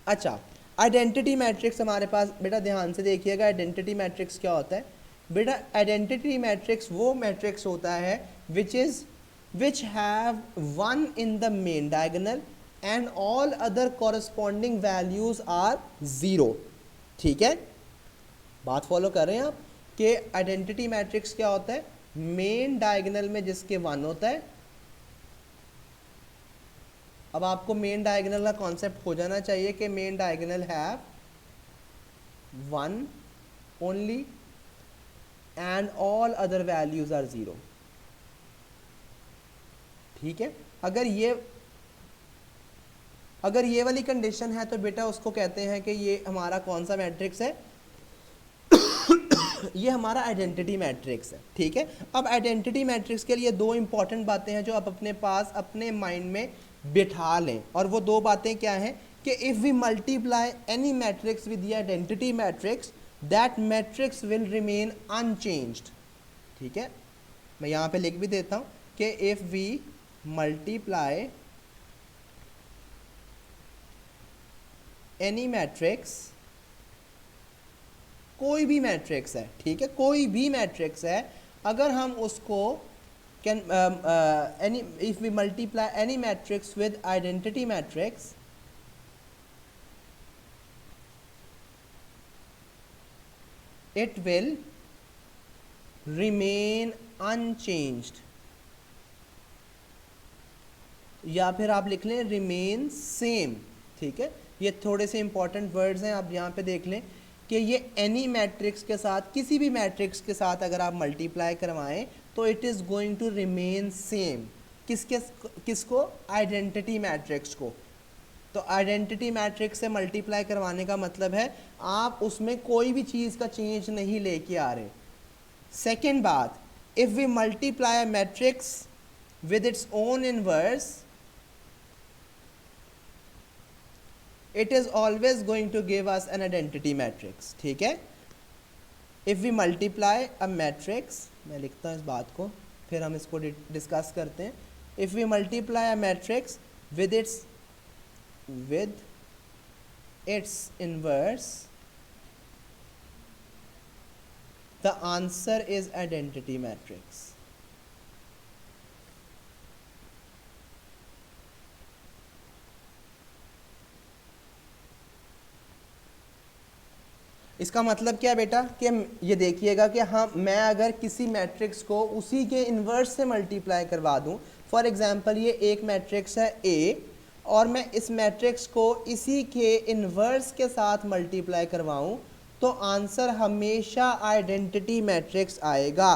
अच्छा, आइडेंटिटी मैट्रिक्स हमारे पास, बेटा ध्यान से देखिएगा, आइडेंटिटी मैट्रिक्स क्या होता है बेटा? आइडेंटिटी मैट्रिक्स वो मैट्रिक्स होता है which have 1 in the main diagonal and all other corresponding values are 0। ठीक है, बात फॉलो कर रहे हैं आप कि आइडेंटिटी मैट्रिक्स क्या होता है, मेन डायगोनल में जिसके 1 होता है। अब आपको मेन डायगोनल का कॉन्सेप्ट हो जाना चाहिए कि main diagonal have 1 only and all other values are 0। ठीक है, अगर ये वाली कंडीशन है तो बेटा उसको कहते हैं कि ये हमारा कौन सा मैट्रिक्स है, ये हमारा आइडेंटिटी मैट्रिक्स है। ठीक है, अब आइडेंटिटी मैट्रिक्स के लिए दो इंपॉर्टेंट बातें हैं जो आप अपने पास अपने माइंड में बिठा लें, और वो दो बातें क्या हैं कि if we multiply any matrix with the identity matrix that matrix will remain unchanged. ठीक है, मैं यहाँ पे लिख भी देता हूँ कि if we multiply any matrix, कोई भी मैट्रिक्स है, ठीक है, कोई भी मैट्रिक्स है, अगर हम उसको can any if we multiply any matrix with identity matrix, it will remain unchanged, या फिर आप लिख लें रिमेन सेम। ठीक है, ये थोड़े से इंपॉर्टेंट वर्ड्स हैं, आप यहाँ पे देख लें कि ये एनी मैट्रिक्स के साथ, किसी भी मैट्रिक्स के साथ अगर आप मल्टीप्लाई करवाएं तो it is going to remain same. किसको? आइडेंटिटी मैट्रिक्स को। तो आइडेंटिटी मैट्रिक्स से मल्टीप्लाई करवाने का मतलब है आप उसमें कोई भी चीज़ का चेंज नहीं लेके आ रहे। सेकेंड बात, if we multiply a matrix with its own inverse, it is always going to give us an identity matrix। ठीक है, if we multiply a matrix, मैं लिखता हूँ इस बात को फिर हम इसको डिस्कस करते हैं। if we multiply a matrix with its inverse, the answer is identity matrix। इसका मतलब क्या है बेटा कि ये देखिएगा कि हाँ, मैं अगर किसी मैट्रिक्स को उसी के इन्वर्स से मल्टीप्लाई करवा दूँ, फॉर एग्जांपल ये एक मैट्रिक्स है A और मैं इस मैट्रिक्स को इसी के इन्वर्स के साथ मल्टीप्लाई करवाऊँ तो आंसर हमेशा आइडेंटिटी मैट्रिक्स आएगा।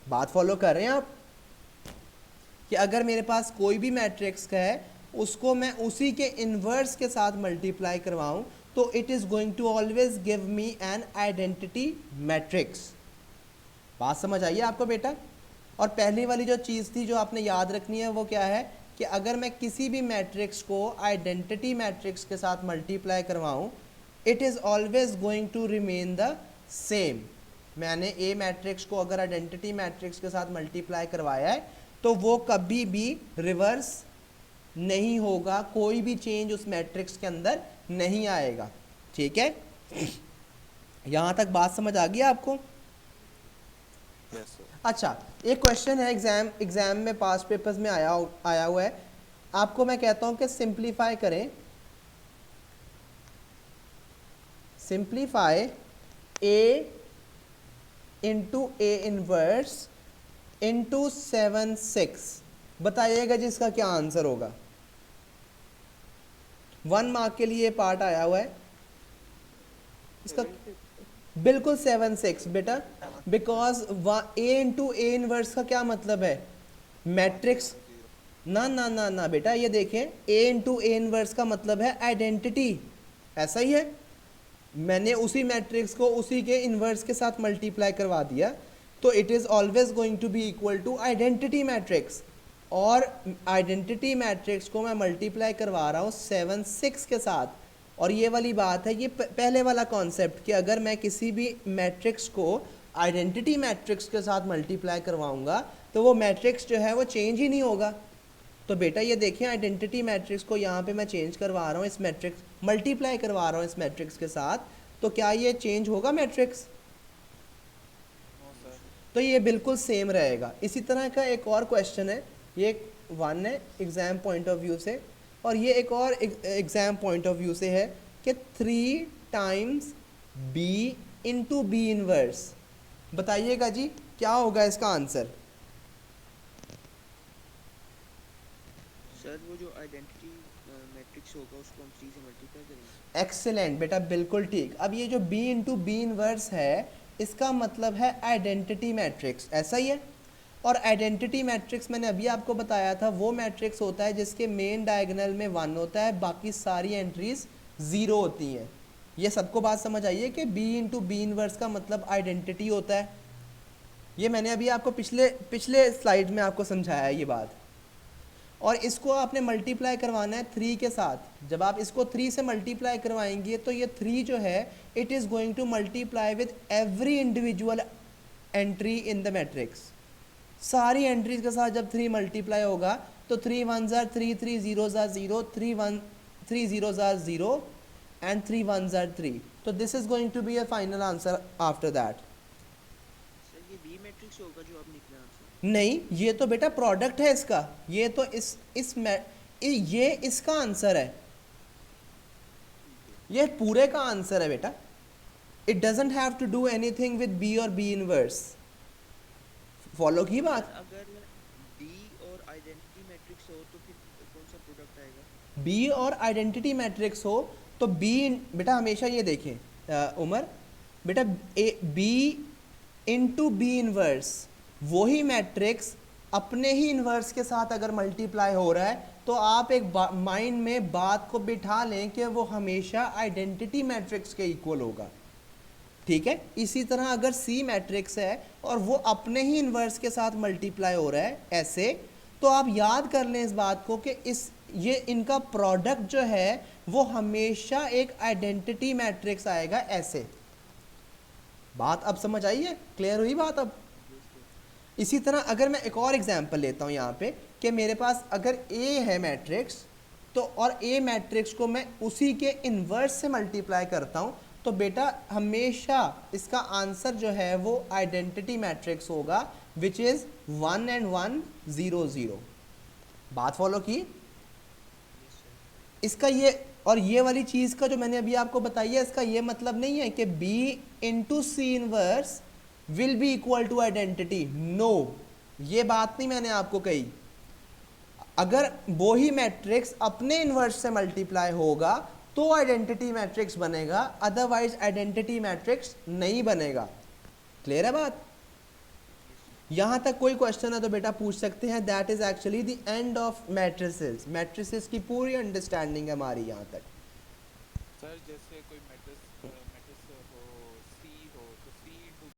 बात फॉलो कर रहे हैं आप कि अगर मेरे पास कोई भी मैट्रिक्स है उसको मैं उसी के इन्वर्स के साथ मल्टीप्लाई करवाऊँ तो it is going to always give me an identity matrix. बात समझ आइए आपको बेटा। और पहली वाली जो चीज़ थी जो आपने याद रखनी है वो क्या है कि अगर मैं किसी भी मैट्रिक्स को आइडेंटिटी मैट्रिक्स के साथ मल्टीप्लाई करवाऊँ it is always going to remain the same. मैंने ए मैट्रिक्स को अगर आइडेंटिटी मैट्रिक्स के साथ मल्टीप्लाई करवाया है तो वो कभी भी रिवर्स नहीं होगा, कोई भी चेंज उस मैट्रिक्स के अंदर नहीं आएगा। ठीक है, यहां तक बात समझ आ गई आपको? Yes sir. अच्छा, एक क्वेश्चन है एग्जाम में पास पेपर्स में आया हुआ है, आपको मैं कहता हूं कि सिंप्लीफाई करें। Simplify a into A inverse into 7 6, बताइएगा जिसका क्या आंसर होगा। 1 मार्क के लिए पार्ट आया हुआ है इसका, बिल्कुल 7 6 बेटा, because A into A inverse का क्या मतलब है? मैट्रिक्स। ना ना ना ना बेटा, ये देखें ए इंटू ए इनवर्स का मतलब है आइडेंटिटी, ऐसा ही है। मैंने उसी मैट्रिक्स को उसी के इनवर्स के साथ मल्टीप्लाई करवा दिया तो it is always going to be equal to identity matrix. और आइडेंटिटी मैट्रिक्स को मैं मल्टीप्लाई करवा रहा हूँ 7 6 के साथ। और ये वाली बात है, ये पहले वाला कॉन्सेप्ट कि अगर मैं किसी भी मैट्रिक्स को आइडेंटिटी मैट्रिक्स के साथ मल्टीप्लाई करवाऊँगा तो वो मैट्रिक्स जो है वो चेंज ही नहीं होगा। तो बेटा ये देखें, आइडेंटिटी मैट्रिक्स को यहाँ पे मैं चेंज करवा रहा हूँ, इस मैट्रिक्स मल्टीप्लाई करवा रहा हूँ इस मैट्रिक्स के साथ, तो क्या ये चेंज होगा मैट्रिक्स? No sir. तो ये बिल्कुल सेम रहेगा। इसी तरह का एक और क्वेश्चन है, ये 1 है एग्जाम पॉइंट ऑफ व्यू से, और ये एक और एग्जाम पॉइंट ऑफ व्यू से है कि 3 times B into B inverse. बताइएगा जी क्या होगा इसका आंसर। सर वो जो आइडेंटिटी मैट्रिक्स होगा उसको हम 3 से मल्टीप्लाई करेंगे। एक्सेलेंट बेटा, बिल्कुल ठीक। अब ये जो b इंटू बी इनवर्स है इसका मतलब है आइडेंटिटी मैट्रिक्स, ऐसा ही है। और आइडेंटिटी मैट्रिक्स मैंने अभी आपको बताया था वो मैट्रिक्स होता है जिसके मेन डायगोनल में 1 होता है, बाकी सारी एंट्रीज 0 होती हैं। ये सबको बात समझ आइए कि b इंटू बी इनवर्स का मतलब आइडेंटिटी होता है। ये मैंने अभी आपको पिछले स्लाइड में आपको समझाया है ये बात। और इसको आपने मल्टीप्लाई करवाना है 3 के साथ। जब आप इसको 3 से मल्टीप्लाई करवाएंगे तो ये 3 जो है it is going to multiply with every individual entry in the matrix. सारी एंट्रीज के साथ जब 3 मल्टीप्लाई होगा तो 3 1s are 3, 3 0s are 0, 3 0s are 0 and 3 1s are 3. तो this is going to be a final answer after that. Sir ये B matrix होगा जो आप निकला आंसर। नहीं, ये तो बेटा प्रोडक्ट है इसका, ये तो ये इसका आंसर है, ये पूरे का आंसर है बेटा। It doesn't have to do anything with B और बी इनवर्स। फॉलो की बात। अगर बी और आइडेंटिटी मैट्रिक्स हो तो फिर कौन सा प्रोडक्ट आएगा। बी और आइडेंटिटी मैट्रिक्स हो तो बी बेटा हमेशा ये देखें उमर बेटा, बी इंटू बी इनवर्स, वही मैट्रिक्स अपने ही इन्वर्स के साथ अगर मल्टीप्लाई हो रहा है तो आप एक माइंड में बात को बिठा लें कि वो हमेशा आइडेंटिटी मैट्रिक्स के इक्वल होगा, ठीक है। इसी तरह अगर सी मैट्रिक्स है और वो अपने ही इन्वर्स के साथ मल्टीप्लाई हो रहा है ऐसे, तो आप याद कर लें इस बात को कि ये इनका प्रोडक्ट जो है वो हमेशा एक आइडेंटिटी मैट्रिक्स आएगा ऐसे। बात अब समझ आई है, क्लियर हुई बात अब। इसी तरह अगर मैं एक और एग्जांपल लेता हूँ यहाँ पे कि मेरे पास अगर ए है मैट्रिक्स, तो और ए मैट्रिक्स को मैं उसी के इन्वर्स से मल्टीप्लाई करता हूँ तो बेटा हमेशा इसका आंसर जो है वो आइडेंटिटी मैट्रिक्स होगा विच इज़ 1 and 1 0 0। बात फॉलो की। इसका ये और ये वाली चीज़ का जो मैंने अभी आपको बताई है इसका ये मतलब नहीं है कि b into C inverse will be equal to identity. No, ये बात नहीं मैंने आपको कही। अगर वो ही मैट्रिक्स अपने इन्वर्स से मल्टीप्लाई होगा तो आइडेंटिटी मैट्रिक्स बनेगा, अदरवाइज आइडेंटिटी मैट्रिक्स नहीं बनेगा। क्लियर है बात। यहां तक कोई क्वेश्चन है तो बेटा पूछ सकते हैं। That is actually the end of matrices. Matrices की पूरी अंडरस्टैंडिंग है हमारी यहां तक। सर जैसे कोई मैट्रिक्स